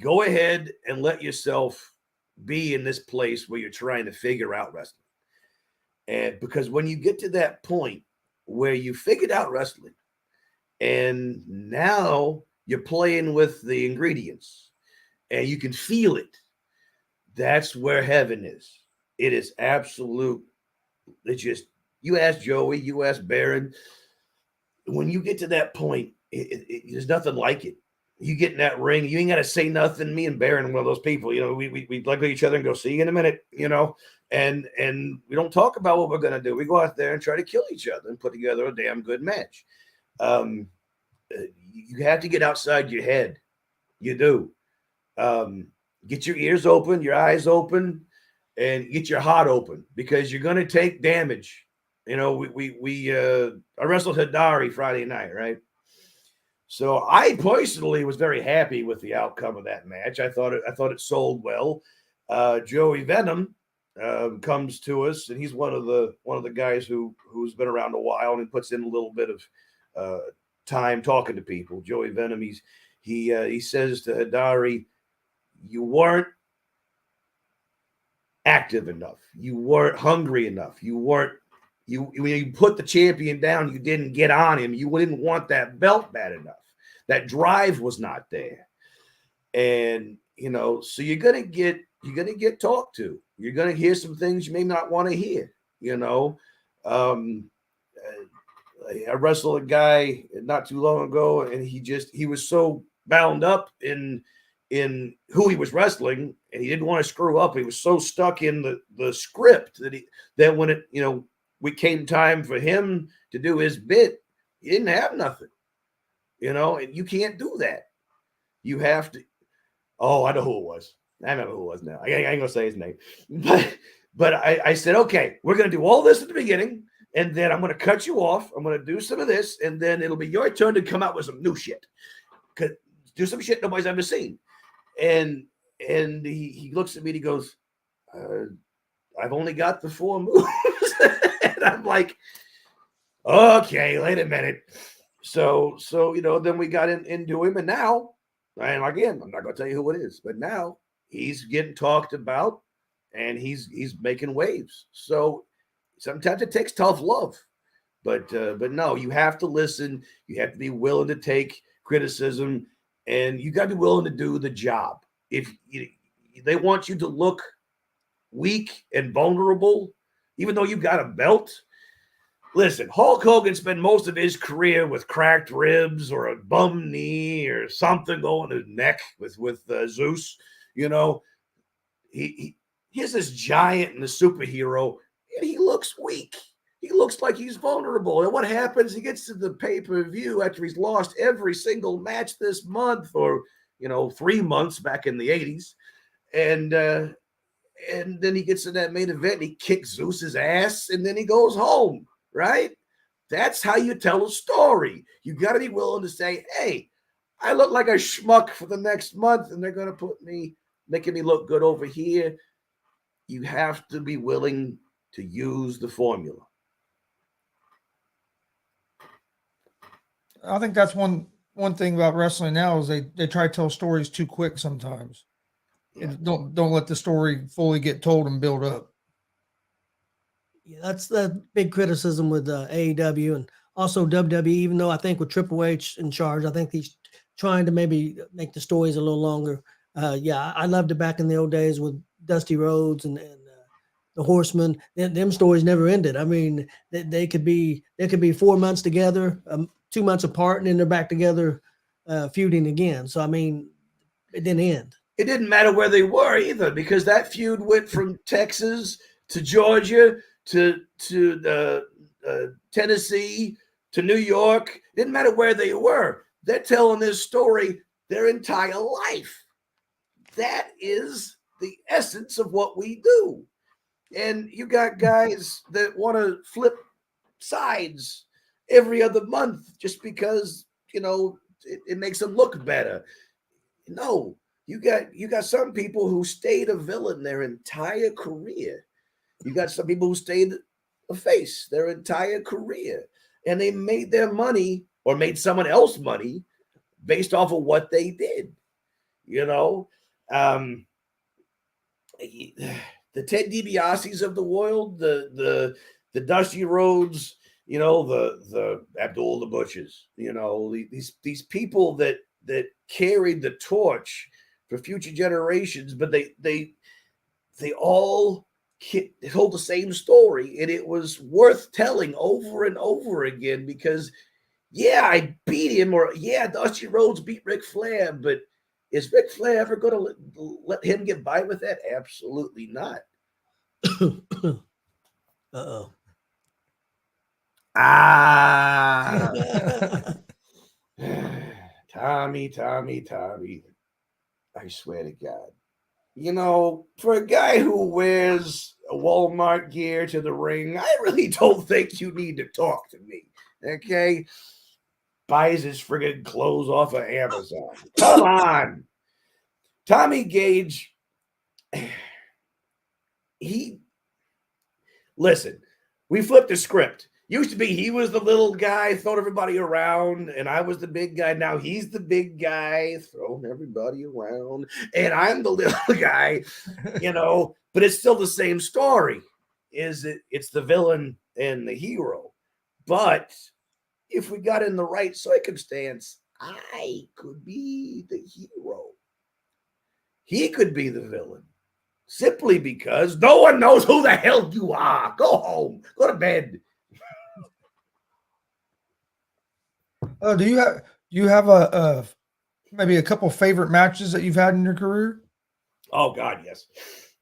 go ahead and let yourself be in this place where you're trying to figure out wrestling. And because when you get to that point where you figured out wrestling and now you're playing with the ingredients and you can feel it, that's where heaven is. It is absolute. It's just, you ask Joey, you ask Baron, when you get to that point, there's nothing like it. You get in that ring, you ain't got to say nothing. Me and Baron are one of those people, we look at each other and go, see you in a minute, and we don't talk about what we're going to do. We go out there and try to kill each other and put together a damn good match. You have to get outside your head. You do. Get your ears open, your eyes open, and get your heart open, because you're going to take damage. I wrestled Hidari Friday night, right? So I personally was very happy with the outcome of that match. I thought it sold well. Joey Venom comes to us, and he's one of the guys who's been around a while and puts in a little bit of time talking to people. Joey Venom, he says to Hidari, you weren't active enough. You weren't hungry enough. When you put the champion down, you didn't get on him. You didn't want that belt bad enough. That drive was not there. And, so you're going to get talked to. You're going to hear some things you may not want to hear, I wrestled a guy not too long ago, and he was so bound up in who he was wrestling, and he didn't want to screw up. He was so stuck in the script that when it, we came time for him to do his bit, he didn't have nothing, and you can't do that. You have to. Oh, I know who it was. I remember who it was now. I ain't gonna say his name, but I said, okay, we're gonna do all this at the beginning, and then I'm gonna cut you off. I'm gonna do some of this, and then it'll be your turn to come out with some new shit. Do some shit nobody's ever seen. And he looks at me and he goes, I've only got the 4 moves. And I'm like, okay, wait a minute. So then we got into him, and now, and again, I'm not going to tell you who it is, but now he's getting talked about and he's making waves. So sometimes it takes tough love, but no, you have to listen. You have to be willing to take criticism, and you got to be willing to do the job. If they want you to look weak and vulnerable, even though you got a belt. Listen, Hulk Hogan spent most of his career with cracked ribs or a bum knee or something going to his neck with Zeus. You know, he's this giant and a superhero, and he looks weak. He looks like he's vulnerable. And what happens? He gets to the pay-per-view after he's lost every single match this month, or 3 months back in the 80s, and then he gets in that main event and he kicks Zeus's ass, and then he goes home. Right? That's how you tell a story. You got to be willing to say, hey, I look like a schmuck for the next month, and they're going to making me look good over here. You have to be willing to use the formula. I think that's one thing about wrestling now is they try to tell stories too quick sometimes. Yeah. Don't let the story fully get told and build up. Yeah, that's the big criticism with AEW and also WWE. Even though I think with Triple H in charge, I think he's trying to maybe make the stories a little longer. I loved it back in the old days with Dusty Rhodes and the Horsemen. Them stories never ended. I mean, they could be 4 months together, 2 months apart, and then they're back together feuding again. So I mean, it didn't end. It didn't matter where they were either, because that feud went from Texas to Georgia to Tennessee to New York. It didn't matter where they were. They're telling this story their entire life. That is the essence of what we do. And you got guys that want to flip sides every other month just because, it makes them look better. No, you got some people who stayed a villain their entire career. You got some people who stayed a face their entire career, and they made their money or made someone else money based off of what they did. The Ted DiBiase's of the world, the Dusty Rhodes, the Abdul the Butchers, these people that carried the torch for future generations, but they all told the same story, and it was worth telling over and over again because, I beat him, or Dusty Rhodes beat Ric Flair, but is Ric Flair ever going to let him get by with that? Absolutely not. Uh-oh. Tommy. I swear to God. For a guy who wears a Walmart gear to the ring, I really don't think you need to talk to me, okay? Buys his friggin' clothes off of Amazon. Come on. Tommy Gage, listen, we flipped the script. Used to be he was the little guy throwing everybody around, and I was the big guy. Now he's the big guy throwing everybody around, and I'm the little guy, but it's still the same story. It's the villain and the hero. But if we got in the right circumstance, I could be the hero. He could be the villain. Simply because no one knows who the hell you are. Go home. Go to bed. Do you have a maybe a couple favorite matches that you've had in your career? Oh God, yes.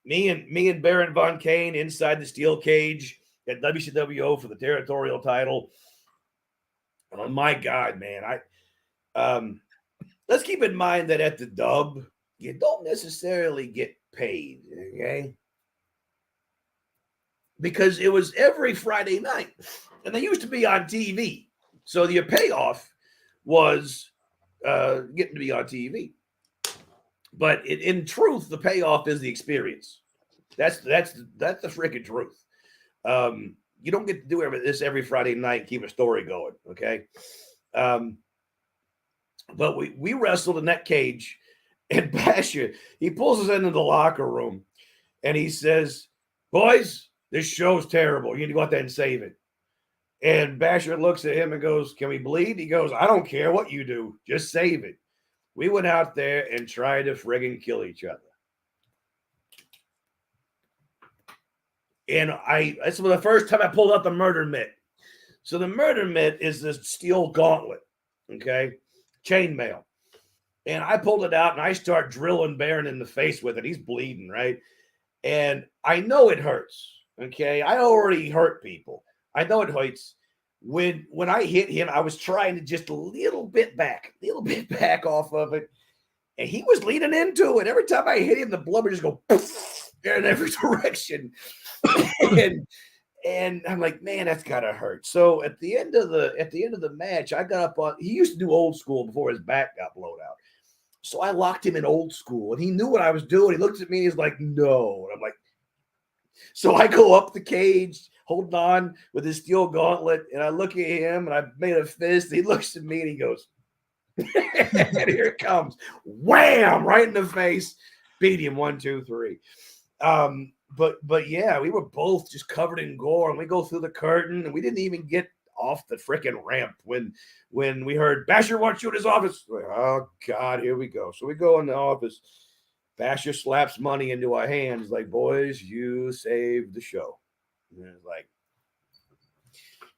Me and Baron Von Kane inside the steel cage at WCWO for the territorial title. Oh my God, man! Let's keep in mind that at the Dub, you don't necessarily get paid, okay? Because it was every Friday night, and they used to be on TV. So your payoff was getting to be on TV. But in truth, the payoff is the experience. That's the freaking truth. You don't get to do this every Friday night and keep a story going, okay? But we wrestled in that cage, and Basher, he pulls us into the locker room, and he says, "Boys, this show's terrible. You need to go out there and save it." And Basher looks at him and goes, "Can we bleed?" He goes, "I don't care what you do. Just save it." We went out there and tried to friggin' kill each other. And this was the first time I pulled out the murder mitt. So the murder mitt is this steel gauntlet, okay? Chainmail. And I pulled it out and I start drilling Baron in the face with it. He's bleeding, right? And I know it hurts, okay? I already hurt people. I know it hurts. When I hit him, I was trying to just a little bit back off of it. And he was leaning into it. Every time I hit him, the blood would just go in every direction. and I'm like, man, that's gotta hurt. So at the end of the match, I got up on. He used to do old school before his back got blown out. So I locked him in old school, and he knew what I was doing. He looked at me, and he's like, no. And I'm like, so I go up the cage, holding on with his steel gauntlet, and I look at him, and I made a fist. He looks at me, and he goes, and here it comes, wham, right in the face. Beat him 1, 2, 3. But yeah, we were both just covered in gore, and we go through the curtain, and we didn't even get off the freaking ramp when we heard Basher wants you in his office. Like, oh God, here we go. So we go in the office. Basher slaps money into our hands, like, boys, you saved the show. And it's like,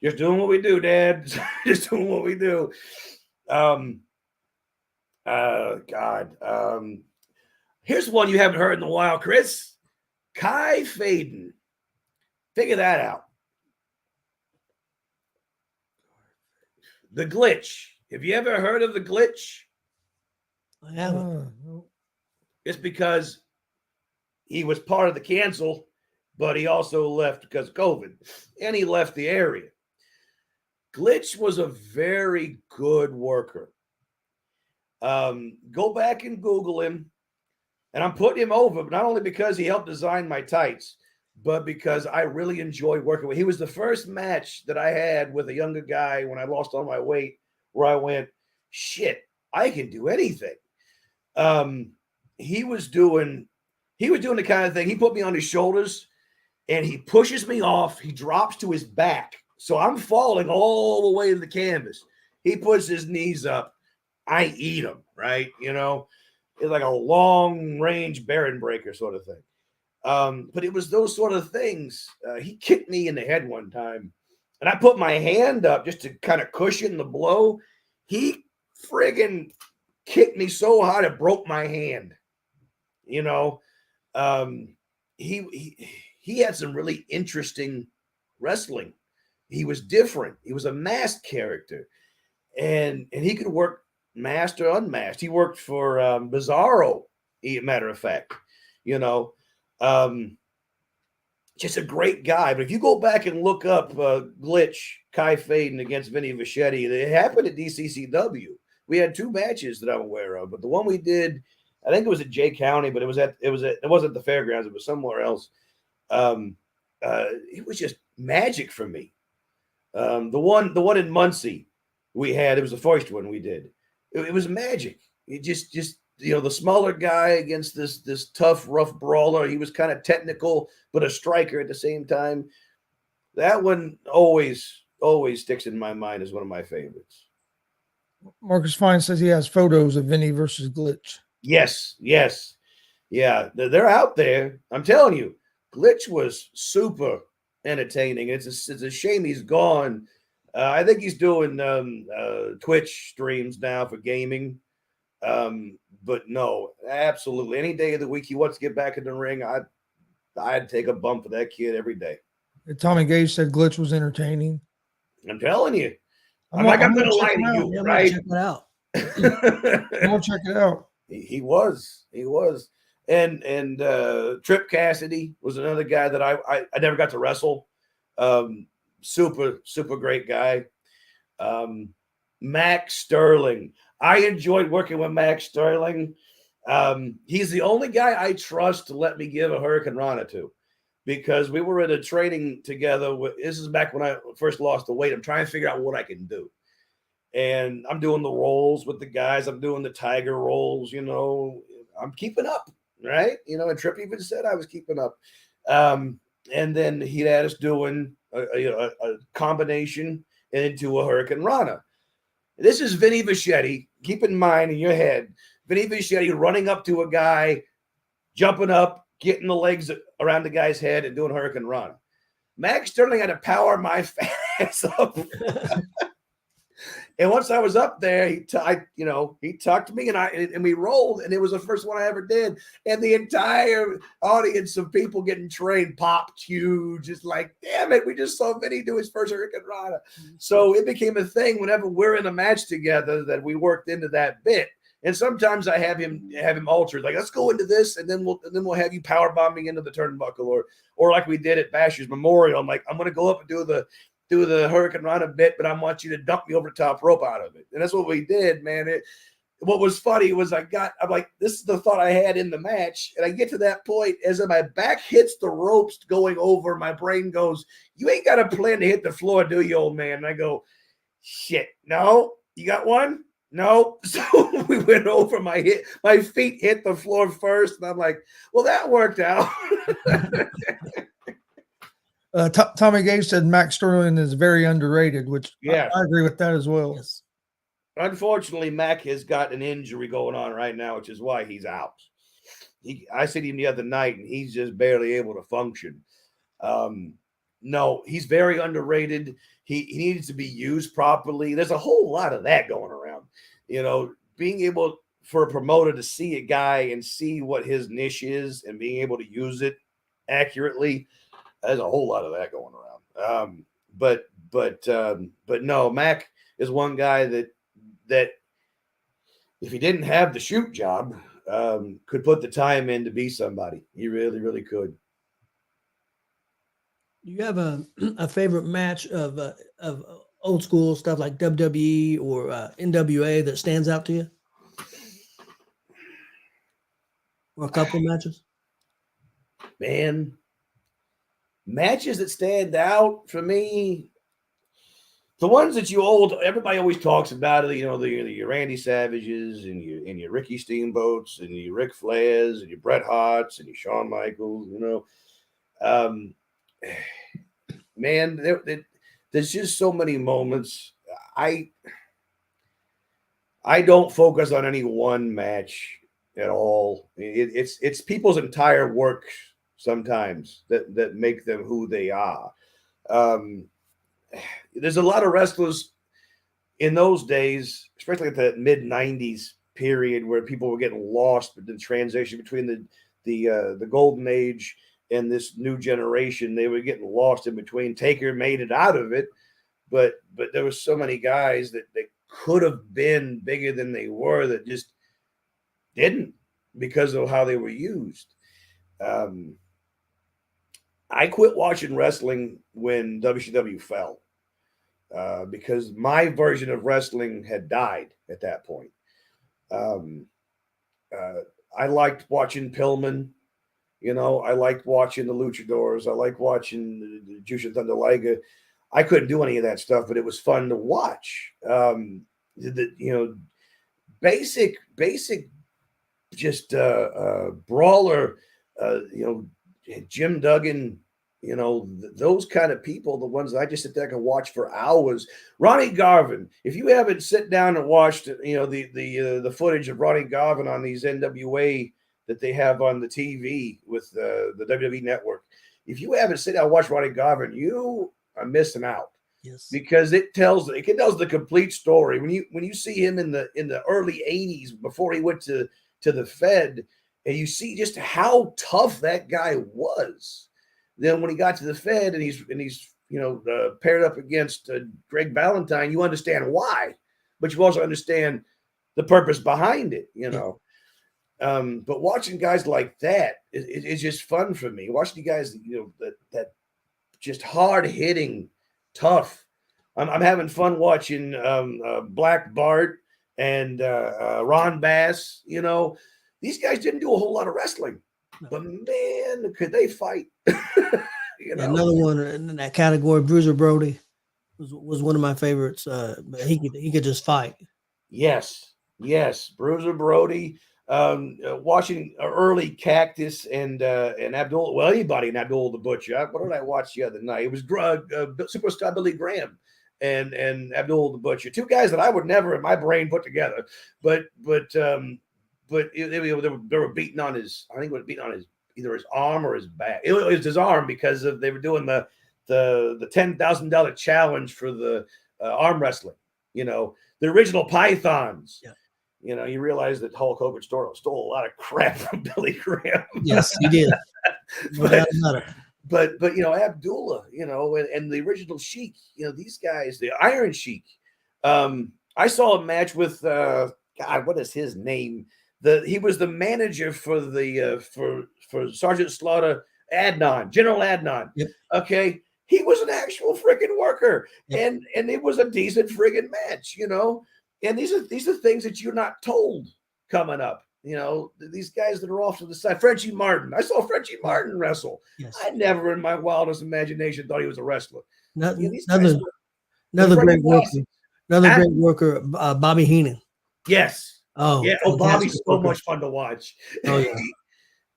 just doing what we do, Dad. Just doing what we do. God. Here's one you haven't heard in a while, Chris. Kai Faden. Figure that out. The Glitch. Have you ever heard of the Glitch? I haven't. It's because he was part of the cancel, but he also left because of COVID, and he left the area. Glitch was a very good worker. Go back and Google him. And I'm putting him over, but not only because he helped design my tights, but because I really enjoy working with him. He was the first match that I had with a younger guy when I lost all my weight, where I went, shit, I can do anything. He was doing the kind of thing. He put me on his shoulders and he pushes me off. He drops to his back. So I'm falling all the way to the canvas. He puts his knees up. I eat him, right? You know, it's like a long range Baron breaker sort of thing. But it was those sort of things. He kicked me in the head one time, and I put my hand up just to kind of cushion the blow. He friggin' kicked me so hard it broke my hand. You know, he had some really interesting wrestling. He was different. He was a masked character, and he could work masked or unmasked. He worked for Bizarro, matter of fact. You know, just a great guy. But if you go back and look up Glitch, Kai Faden against Vinny Vachetti, it happened at DCCW. We had 2 matches that I'm aware of, but the one we did, I think it was at Jay County, but it wasn't the fairgrounds. It was somewhere else. It was just magic for me. The one in Muncie we had, it was the first one we did. It was magic. It just you know, the smaller guy against this tough, rough brawler. He was kind of technical, but a striker at the same time. That one always sticks in my mind as one of my favorites. Marcus Fine says he has photos of Vinny versus Glitch. Yes. Yeah, they're out there. I'm telling you, Glitch was super entertaining. It's a shame he's gone. I think he's doing Twitch streams now for gaming. But no, absolutely. Any day of the week he wants to get back in the ring, I'd take a bump for that kid every day. Tommy Gage said Glitch was entertaining. I'm telling you. I'm gonna lie to you, Yeah, right? check it out. I'm gonna check it out. He was. And Trip Cassidy was another guy that I never got to wrestle. Super great guy. Max Sterling. I enjoyed working with Max Sterling. He's the only guy I trust to let me give a Hurricane Rana to, because we were at a training together. This is back when I first lost the weight. I'm trying to figure out what I can do. And I'm doing the rolls with the guys. I'm doing the tiger rolls, you know. I'm keeping up. right? And Tripp even said I was keeping up. And then he had us doing a combination into a Hurricane Rana. This is Vinny Vachetti. Keep in mind in your head, Vinny Vachetti running up to a guy, jumping up, getting the legs around the guy's head, and doing Hurricane Rana. Max Sterling had to power my ass up. And once I was up there, he tucked me and we rolled, and it was the first one I ever did. And the entire audience of people getting trained popped huge. It's like, damn it, we just saw Vinny do his first Hurricane Rana. So it became a thing whenever we're in a match together that we worked into that bit. And sometimes I have him altered, like, let's go into this, and then we'll have you power bombing into the turnbuckle, or like we did at Basher's Memorial. I'm like, I'm gonna go up and do the Hurricane Rana bit, but I want you to dump me over the top rope out of it. And that's what we did, man. What was funny was I'm like, this is the thought I had in the match. And I get to that point, as my back hits the ropes going over, my brain goes, you ain't got a plan to hit the floor, do you, old man? And I go, shit, no, you got one? No. So we went over, my feet hit the floor first. And I'm like, well, that worked out. Tommy Gage said Max Sterling is very underrated, which yeah, I agree with that as well. Yes. Unfortunately, Mac has got an injury going on right now, which is why he's out. I seen him the other night, and he's just barely able to function. No, he's very underrated. He needs to be used properly. There's a whole lot of that going around. Being able for a promoter to see a guy and see what his niche is and being able to use it accurately. There's a whole lot of that going around. But no, Mac is one guy that if he didn't have the shoot job, could put the time in to be somebody. He really, really could. Do you have a favorite match of old school stuff like WWE or NWA that stands out to you? Or a couple matches? Man, matches that stand out for me, the ones that everybody always talks about it, your Randy Savages and your Ricky Steamboats and your Ric Flairs and your Bret Harts and your Shawn Michaels, man, there's just so many moments. I don't focus on any one match at all. It's people's entire work sometimes that make them who they are. There's a lot of wrestlers in those days, especially at the mid '90s period, where people were getting lost with the transition between the golden age and this new generation. They were getting lost in between. Taker made it out of it, but there were so many guys that could have been bigger than they were that just didn't because of how they were used. I quit watching wrestling when WCW fell because my version of wrestling had died at that point. I liked watching Pillman. I liked watching the Luchadors. I liked watching the Jushin Thunder Liger. I couldn't do any of that stuff, but it was fun to watch. Basic, just brawler. Jim Duggan. Those kind of people, the ones that I just sit there and watch for hours. Ronnie Garvin. If you haven't sit down and watched, the footage of Ronnie Garvin on these NWA that they have on the TV with the WWE Network, if you haven't sit down and watched Ronnie Garvin, you are missing out. Yes, because it tells the complete story. When you see him in the early '80s before he went to the Fed, and you see just how tough that guy was. Then when he got to the Fed and he's paired up against Greg Valentine, you understand why, but you also understand the purpose behind it. But watching guys like that is just fun for me. Watching you guys, that just hard hitting, tough. I'm having fun watching Black Bart and Ron Bass. These guys didn't do a whole lot of wrestling, but man, could they fight? Another one in that category, Bruiser Brody, was one of my favorites. But he could just fight. Yes, Bruiser Brody. watching early Cactus and Abdul, well, anybody and Abdul the Butcher. What did I watch the other night? It was Superstar Billy Graham and Abdul the Butcher, two guys that I would never in my brain put together, but they were beating on his, I think it was beating on his either his arm or his back. It was his arm because they were doing the $10,000 challenge for the arm wrestling. You know, the original Pythons. Yeah. You know, you realize that Hulk Hogan stole a lot of crap from Billy Graham. Yes, he did. But you know, Abdullah, you know, and the original Sheik, you know, these guys, the Iron Sheik. I saw a match with God, what is his name? He was the manager for the for Sergeant Slaughter, Adnan, General Adnan. Yep. Okay. He was an actual friggin' worker. Yep. And it was a decent friggin' match, you know. And these are things that you're not told coming up. You know, these guys that are off to the side. Frenchie Martin. I saw Frenchie Martin wrestle. Yes. I never in my wildest imagination thought he was a wrestler. Another were great worker. classics. Great worker, Bobby Heenan. Yes. Oh, yeah. Oh, Bobby's so much fun to watch. Oh, yeah.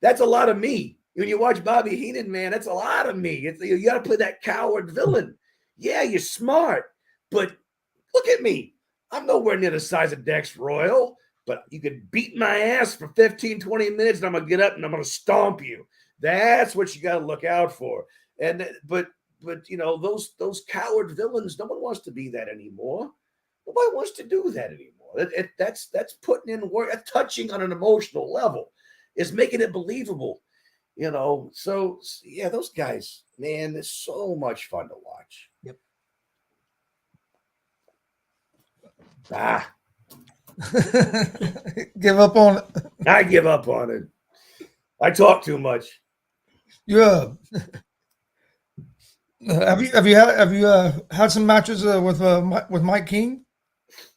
That's a lot of me. When you watch Bobby Heenan, man, that's a lot of me. You got to play that coward villain. Yeah, you're smart, but look at me. I'm nowhere near the size of Dex Royal, but you could beat my ass for 15, 20 minutes, and I'm going to get up and I'm going to stomp you. That's what you got to look out for. And but you know, those coward villains, no one wants to be that anymore. Nobody wants to do that anymore. That's putting in work, that's touching on an emotional level. It's making it believable. You know, so yeah, those guys, man, it's so much fun to watch. Yep. Give up on it. I give up on it. I talk too much. Yeah. Have you had some matches with Mike King?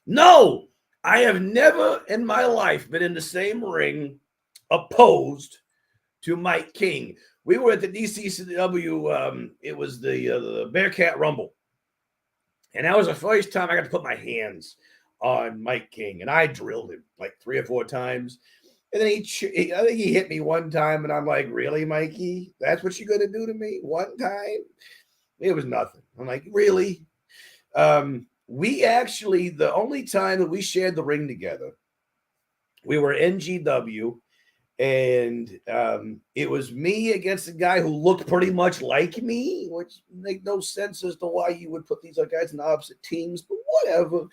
No, I have never in my life been in the same ring opposed to Mike King. We were at the DCCW. It was the Bearcat Rumble, and that was the first time I got to put my hands on Mike King, and I drilled him like 3 or 4 times. And then I think he hit me one time, and I'm like, "Really, Mikey? That's what you're gonna do to me one time?" It was nothing. I'm like, "Really?" We actually, the only time that we shared the ring together, we were in GW. And it was me against a guy who looked pretty much like me, which make no sense as to why you would put these other guys in opposite teams, but whatever.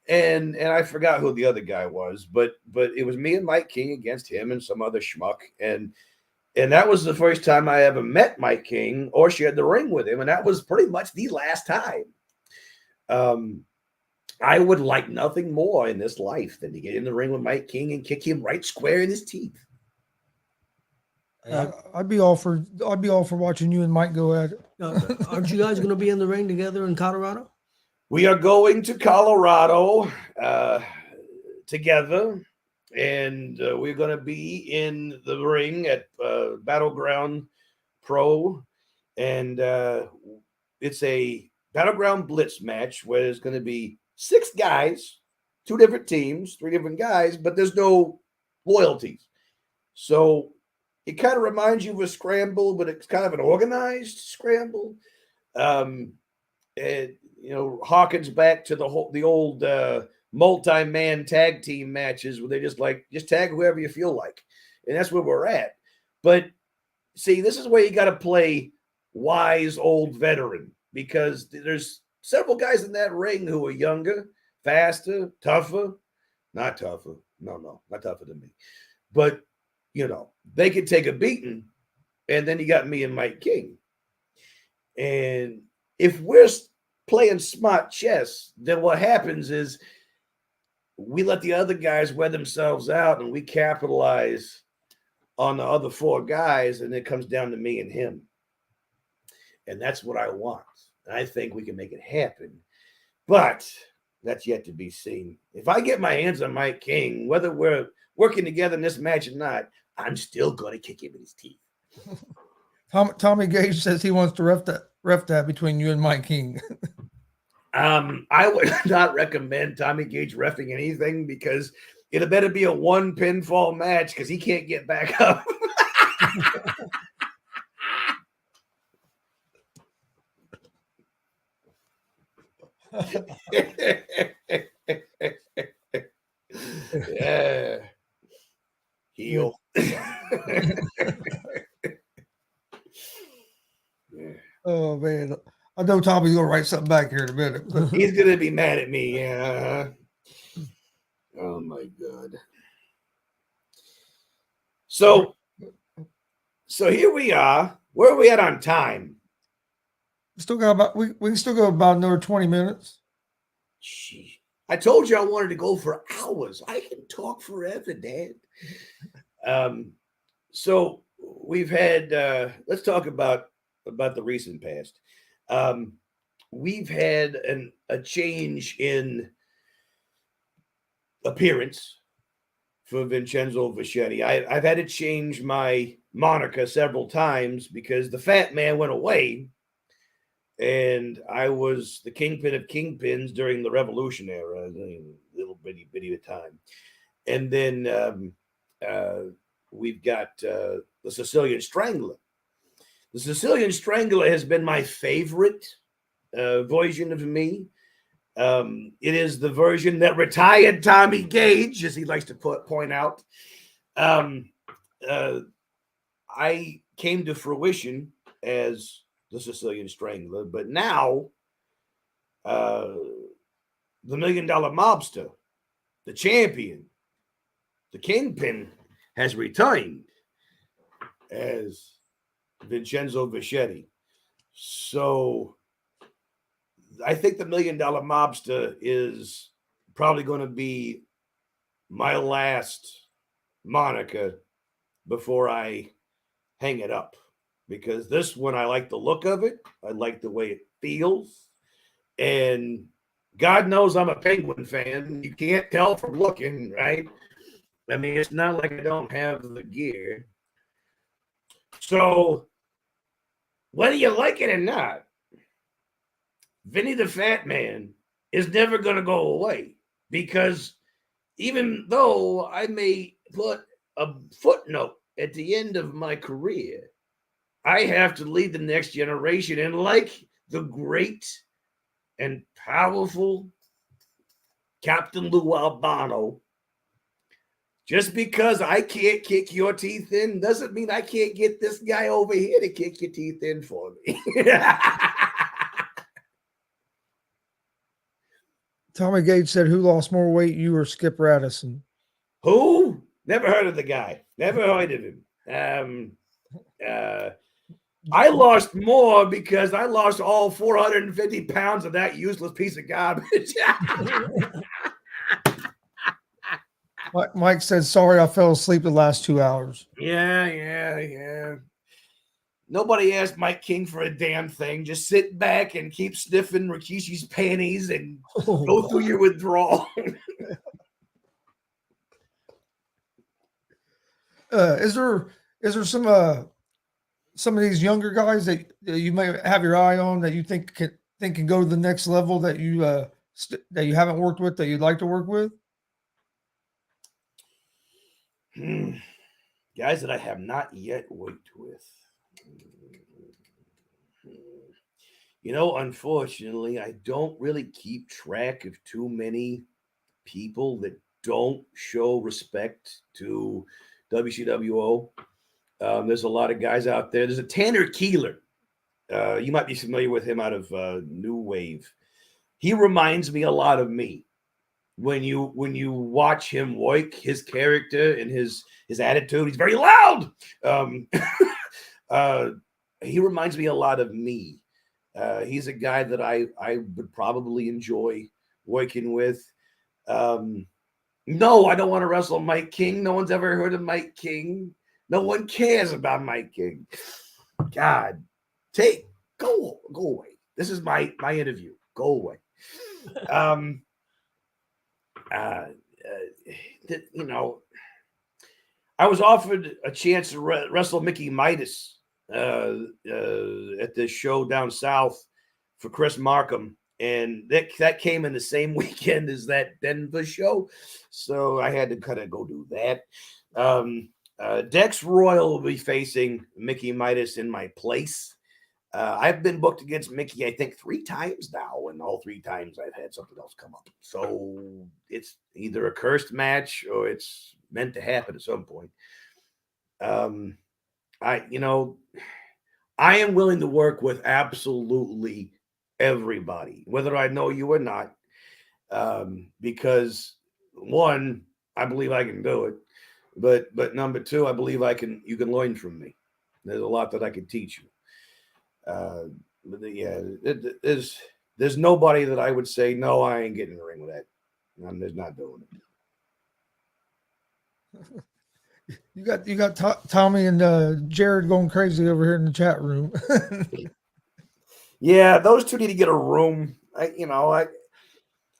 And I forgot who the other guy was, but it was me and Mike King against him and some other schmuck. And that was the first time I ever met Mike King or shared the ring with him. And that was pretty much the last time. I would like nothing more in this life than to get in the ring with Mike King and kick him right square in his teeth. I'd be all for watching you and Mike go at it. Aren't you guys going to be in the ring together in Colorado? We are going to Colorado together, and we're going to be in the ring at Battleground Pro, and it's a Battleground Blitz match where there's going to be 6 guys, 2 different teams, 3 different guys, but there's no loyalties. So it kind of reminds you of a scramble, but it's kind of an organized scramble. And you know, Hawkins back to the old multi-man tag team matches where they just tag whoever you feel like, and that's where we're at. But see, this is where you got to play wise old veteran, because there's several guys in that ring who are younger, faster, tougher. Not tougher. No, not tougher than me. But you know, they could take a beating, and then you got me and Mike King. And if we're playing smart chess, then what happens is we let the other guys wear themselves out, and we capitalize on the other 4 guys, and it comes down to me and him. And that's what I want. And I think we can make it happen. But that's yet to be seen. If I get my hands on Mike King, whether we're working together in this match or not, I'm still going to kick him in his teeth. Tommy Gage says he wants to ref that between you and Mike King. I would not recommend Tommy Gage reffing anything, because It better be a 1 pinfall match because he can't get back up. Yeah. Heel. Yeah. Oh man, I know Tommy's gonna write something back here in a minute. But He's gonna be mad at me. Yeah. Oh my god. So here we are. Where are we at on time? still got about we can still go about another 20 minutes. Gee, I told you I wanted to go for hours. I can talk forever, Dad. So we've had. Let's talk about the recent past. We've had a change in appearance for Vincenzo Vachetti. I've had to change my moniker several times because the fat man went away. And I was the kingpin of kingpins during the Revolution era, a little bitty of time. And then we've got the Sicilian Strangler. The Sicilian Strangler has been my favorite version of me. It is the version that retired Tommy Gage, as he likes to point out. I came to fruition as the Sicilian Strangler, but now the $1 Million Mobster, the champion, the kingpin, has returned as Vincenzo Vachetti. So I think the $1 Million Mobster is probably going to be my last moniker before I hang it up. Because this one, I like the look of it. I like the way it feels. And God knows I'm a Penguin fan. You can't tell from looking, right? I mean, it's not like I don't have the gear. So, whether you like it or not, Vinny the Fat Man is never going to go away. Because even though I may put a footnote at the end of my career, I have to lead the next generation. And like the great and powerful Captain Lou Albano, just because I can't kick your teeth in doesn't mean I can't get this guy over here to kick your teeth in for me. Tommy Gage said, "Who lost more weight, you or Skip Radisson?" Who? Never heard of the guy. Never heard of him. I lost more because I lost all 450 pounds of that useless piece of garbage. Mike said, "Sorry, I fell asleep the last 2 hours." Yeah. Nobody asked Mike King for a damn thing. Just sit back and keep sniffing Rikishi's panties and go through your withdrawal. Is there some of these younger guys that you may have your eye on that you think can go to the next level that you haven't worked with that you'd like to work with? Guys that I have not yet worked with. You know, unfortunately, I don't really keep track of too many people that don't show respect to WCWO. There's a lot of guys out there. There's a Tanner Keeler. You might be familiar with him out of New Wave. He reminds me a lot of me. When you watch him work, his character and his attitude, he's very loud. He reminds me a lot of me. He's a guy that I would probably enjoy working with. No, I don't want to wrestle Mike King. No one's ever heard of Mike King. No one cares about Mike King. God, go away. This is my interview. Go away. You know, I was offered a chance to wrestle Mickey Midas at this show down south for Chris Markham And that came in the same weekend as that Denver show. So I had to kind of go do that. Dex Royal will be facing Mickey Midas in my place. I've been booked against Mickey, I think, 3 times now, and all 3 times I've had something else come up. So it's either a cursed match or it's meant to happen at some point. I am willing to work with absolutely everybody, whether I know you or not, because 1, I believe I can do it, but number 2, I believe you can learn from me. There's a lot that I can teach you. There's nobody that I would say, no, I ain't getting in the ring with that. I'm just not doing it. You got Tommy and Jared going crazy over here in the chat room. Yeah, those 2 need to get a room.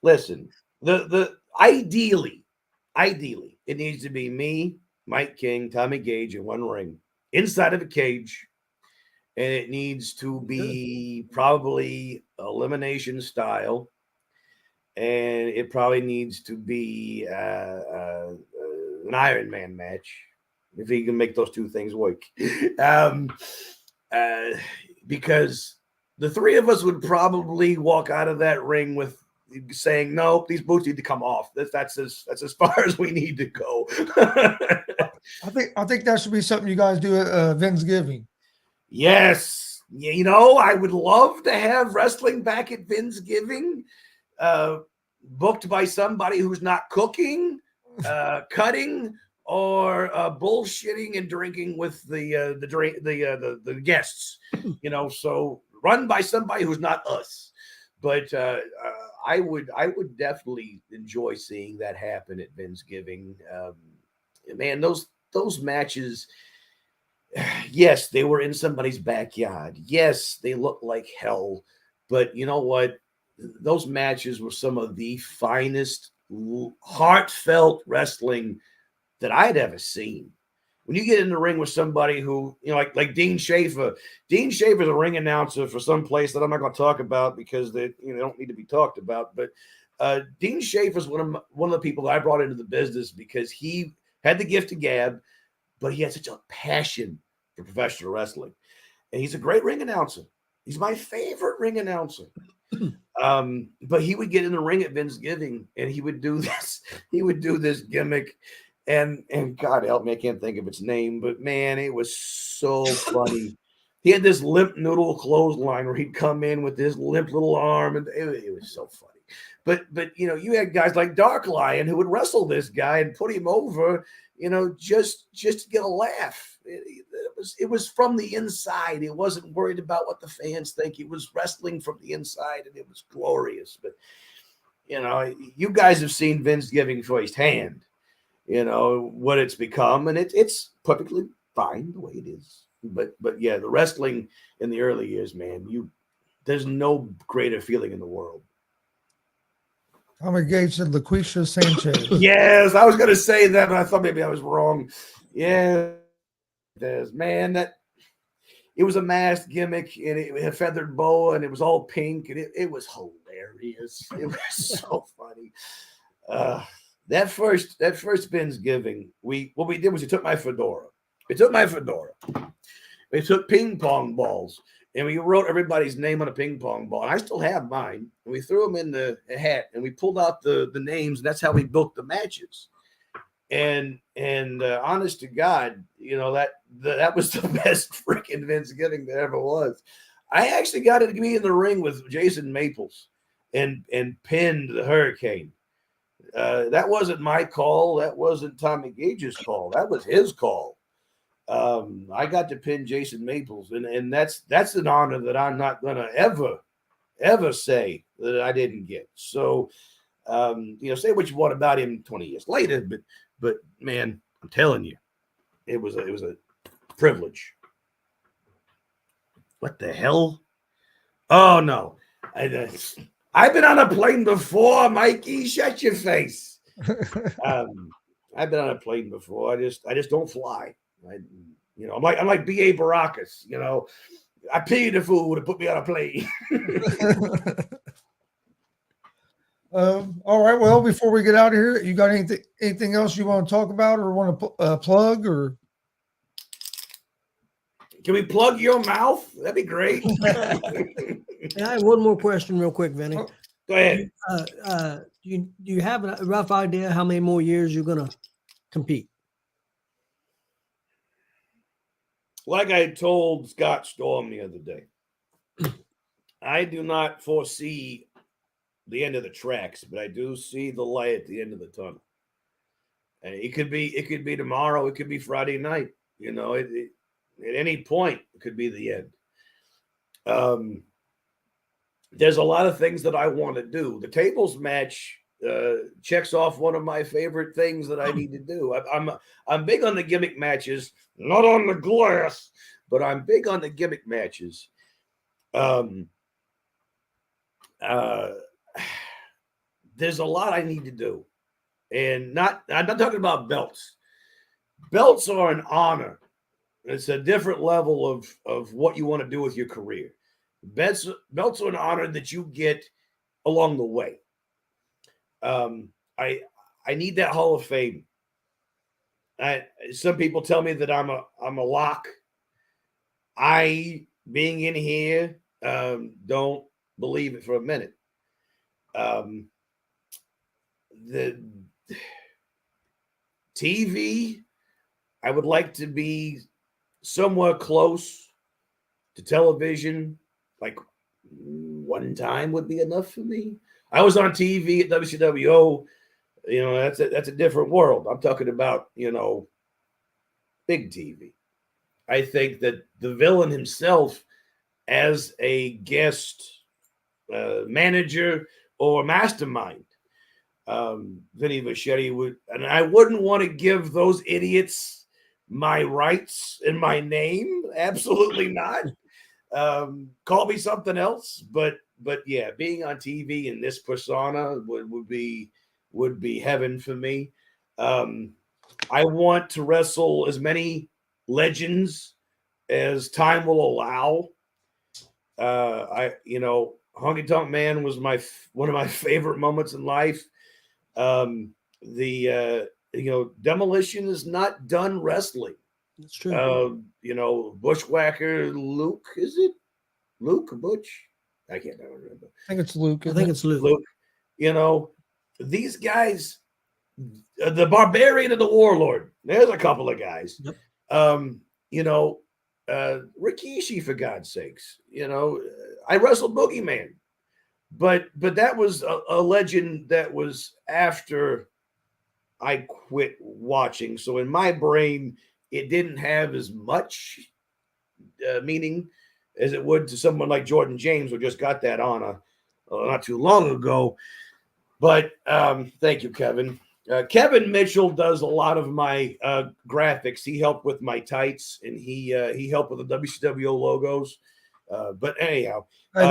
Listen. The ideally, it needs to be me, Mike King, Tommy Gage in one ring inside of a cage. And it needs to be probably elimination style. And it probably needs to be an Iron Man match, if he can make those 2 things work. Because the 3 of us would probably walk out of that ring with saying, no, these boots need to come off. That's as far as we need to go. I think that should be something you guys do at Thanksgiving. Yes. I would love to have wrestling back at Thanksgiving, booked by somebody who's not cooking, cutting, or bullshitting and drinking with the guests. So run by somebody who's not us. But I would definitely enjoy seeing that happen at Thanksgiving. Man, those matches. Yes, they were in somebody's backyard. Yes, they looked like hell. But you know what? Those matches were some of the finest, heartfelt wrestling that I'd ever seen. When you get in the ring with somebody who, like Dean Schaefer. Dean Schaefer's a ring announcer for some place that I'm not going to talk about because they don't need to be talked about. But Dean Schaefer's one of the people that I brought into the business because he had the gift of gab, but he had such a passion for professional wrestling. And he's a great ring announcer. He's my favorite ring announcer. But he would get in the ring at Thanksgiving and he would do this. He would do this gimmick. And God help me, I can't think of its name, but man, it was so funny. He had this limp noodle clothesline where he'd come in with this limp little arm, and it was so funny. But you had guys like Dark Lion who would wrestle this guy and put him over, just to get a laugh. It was from the inside. It wasn't worried about what the fans think. It was wrestling from the inside, and it was glorious. But you guys have seen Thanksgiving firsthand. What it's become, and it's perfectly fine the way it is. But yeah, the wrestling in the early years, man, there's no greater feeling in the world. I'm engaged in LaQuisha Sanchez. Yes, I was going to say that, but I thought maybe I was wrong. Yeah, man, it was a masked gimmick, and it had a feathered boa, and it was all pink, and it was hilarious. It was so funny. That first Thanksgiving, what we did was we took my fedora. We took ping pong balls, and we wrote everybody's name on a ping pong ball. And I still have mine. And we threw them in the hat, and we pulled out the names, and that's how we built the matches. And honest to God, that was the best freaking Thanksgiving there ever was. I actually got to be in the ring with Jason Maples and pinned the Hurricane. That wasn't my call. That wasn't Tommy Gage's call. That was his call. I got to pin Jason Maples, and that's an honor that I'm not going to ever say that I didn't get. So, say what you want about him 20 years later, but man, I'm telling you, it was a privilege. What the hell? Oh no. I've been on a plane before, Mikey. Shut your face. I've been on a plane before. I just don't fly. I'm like B.A. Baracus. I paid the fool to put me on a plane. All right. Well, before we get out of here, you got anything else you want to talk about or want to plug or? Can we plug your mouth? That'd be great. Hey, I have one more question, real quick, Vinny. Oh. Go ahead. Do you have a rough idea how many more years you're gonna compete? Like I told Scott Storm the other day, I do not foresee the end of the tracks, but I do see the light at the end of the tunnel. And it could be tomorrow, it could be Friday night. You know, at any point, it could be the end. There's a lot of things that I want to do. The tables match checks off one of my favorite things that I need to do. I'm big on the gimmick matches, not on the glass, but I'm big on the gimmick matches. There's a lot I need to do, and I'm not talking about belts. Belts are an honor. It's a different level of what you want to do with your career. Belts are an honor that you get along the way. I need that Hall of Fame. Some people tell me that I'm a lock. I, being in here, don't believe it for a minute. The TV, I would like to be somewhere close to television. Like one time would be enough for me. I was on TV at WCWO. You know, that's a different world. I'm talking about, you know, big TV. I think that the villain himself, as a guest manager or mastermind, Vinny Vachetti would, and I wouldn't want to give those idiots my rights and my name. Absolutely not. Call me something else, but yeah, being on TV in this persona would be heaven for me. I want to wrestle as many legends as time will allow. Honky Tonk Man was one of my favorite moments in life. Demolition is not done wrestling. That's true. Bushwhacker Luke, is it Luke or Butch? I can't remember. I think it's Luke. I think it's Luke. Luke. You know, these guys, the Barbarian and the Warlord. There's a couple of guys. Yep. Rikishi, for God's sakes. I wrestled Boogeyman, but that was a legend that was after I quit watching. So in my brain, it didn't have as much meaning as it would to someone like Jordan James, who just got that on not too long ago. But thank you, Kevin. Kevin Mitchell does a lot of my graphics. He helped with my tights, and he helped with the WCW logos. But anyhow, I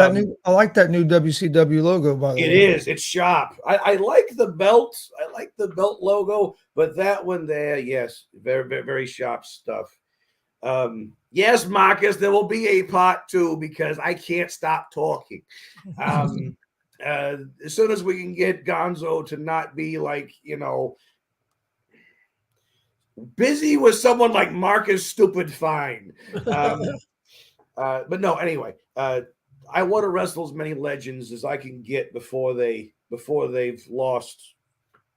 like that new WCW logo. By the way, it is. It's sharp. I like the belt. I like the belt logo, but that one there, yes, very, very, very sharp stuff. Yes, Marcus, there will be a part 2 because I can't stop talking. As soon as we can get Gonzo to not be like, busy with someone like Marcus, stupid fine. But no, anyway, I want to wrestle as many legends as I can get before they've lost,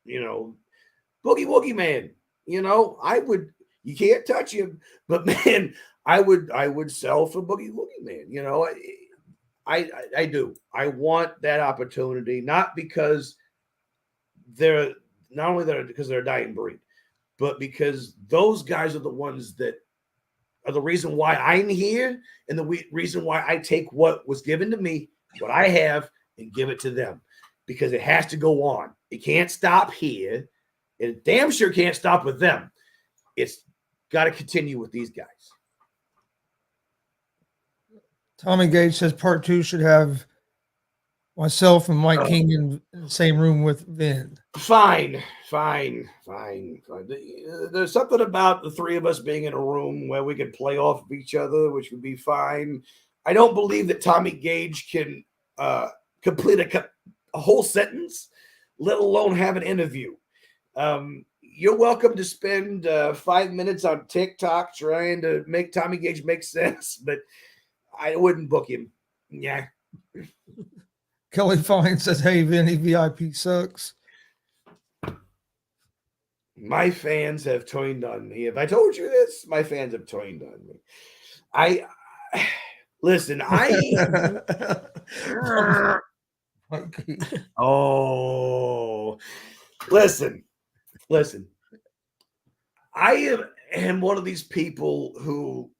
Boogie Woogie Man. You can't touch him, but man, I would sell for Boogie Woogie Man. I do. I want that opportunity, not because they're a dying breed, but because those guys are the ones that are the reason why I'm here, and the reason why I take what was given to me, what I have, and give it to them, because it has to go on. It can't stop here. It damn sure can't stop with them. It's got to continue with these guys. Tommy Gage says part 2 should have myself and Mike King in the same room with Vin. Fine. There's something about the three of us being in a room where we can play off of each other, which would be fine. I don't believe that Tommy Gage can complete a a whole sentence, let alone have an interview. You're welcome to spend 5 minutes on TikTok trying to make Tommy Gage make sense, but I wouldn't book him. Yeah. Kelly Fine says, "Hey, Vinny, VIP sucks." My fans have turned on me. If I told you this, my fans have turned on me. Listen, listen. I am one of these people who,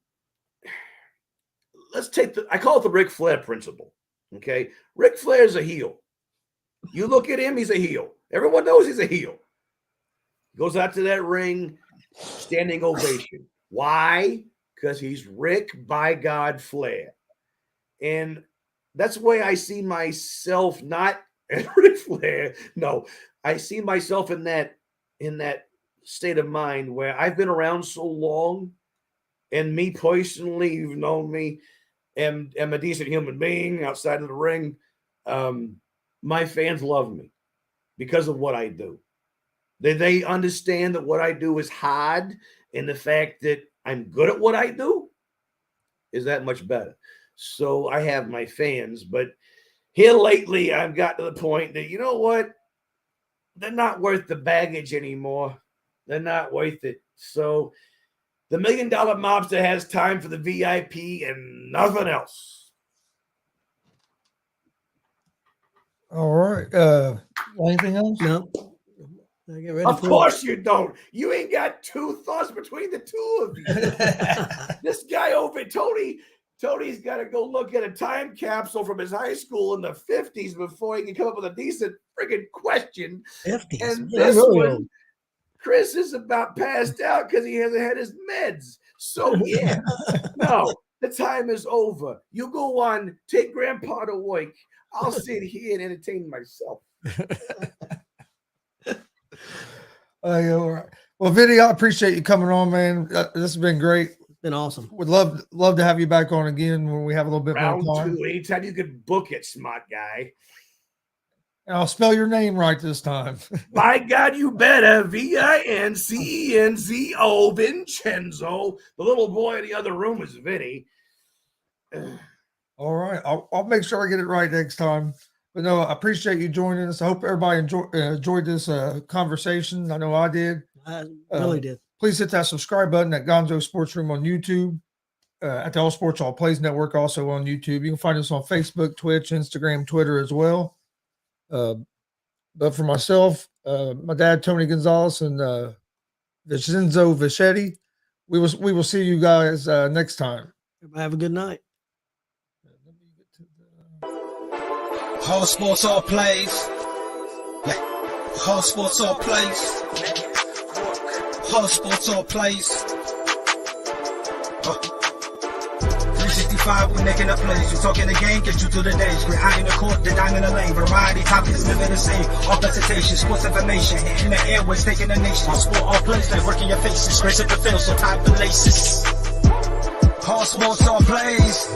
I call it the Ric Flair principle. Okay. Ric Flair is a heel. You look at him, he's a heel. Everyone knows he's a heel. Goes out to that ring, standing ovation. Why? Because he's Ric by God Flair. And that's the way I see myself, not as Ric Flair. No, I see myself in that state of mind where I've been around so long, and me personally, you've known me, am a decent human being outside of the ring. My fans love me because of what I do. They understand that what I do is hard, and the fact that I'm good at what I do is that much better. So I have my fans, but here lately I've got to the point that, you know what? They're not worth the baggage anymore. They're not worth it. So the $1 Million Mobster has time for the VIP and nothing else. All right. Anything else? No. Get ready Of course you don't. You ain't got two thoughts between the two of you. This guy over Tony's got to go look at a time capsule from his high school in the 50s before he can come up with a decent friggin' question. 50s. And this one, Chris is about passed out because he hasn't had his meds. So, yeah, no, the time is over. You go on, take Grandpa to work. I'll sit here and entertain myself. All right. Well, Vinny, I appreciate you coming on, man. This has been great. It's been awesome. Would love to have you back on again when we have a little bit Round more time. 2, anytime you could book it, smart guy. And I'll spell your name right this time. By God, you better. Vincenzo, Vincenzo. The little boy in the other room is Vinny. All right. I'll make sure I get it right next time. But no, I appreciate you joining us. I hope everybody enjoyed this conversation. I know I did. I really did. Please hit that subscribe button at Gonzo Sports Room on YouTube, at the All Sports All Plays Network, also on YouTube. You can find us on Facebook, Twitch, Instagram, Twitter as well. But for myself, my dad, Tony Gonzalez, and Vincenzo Vachetti, we will see you guys next time. Everybody have a good night. All sports, all plays. Yeah. All sports, all plays. All sports, all plays. 365, we making up plays. You talking the game, get you through the days. We're high in the court, the dime in the lane. Variety topics, living the same. All presentation, sports information. Hitting the airways, taking the nation. All sport, all plays, like working your faces. Grace at the field, so tie the laces. All sports, all plays.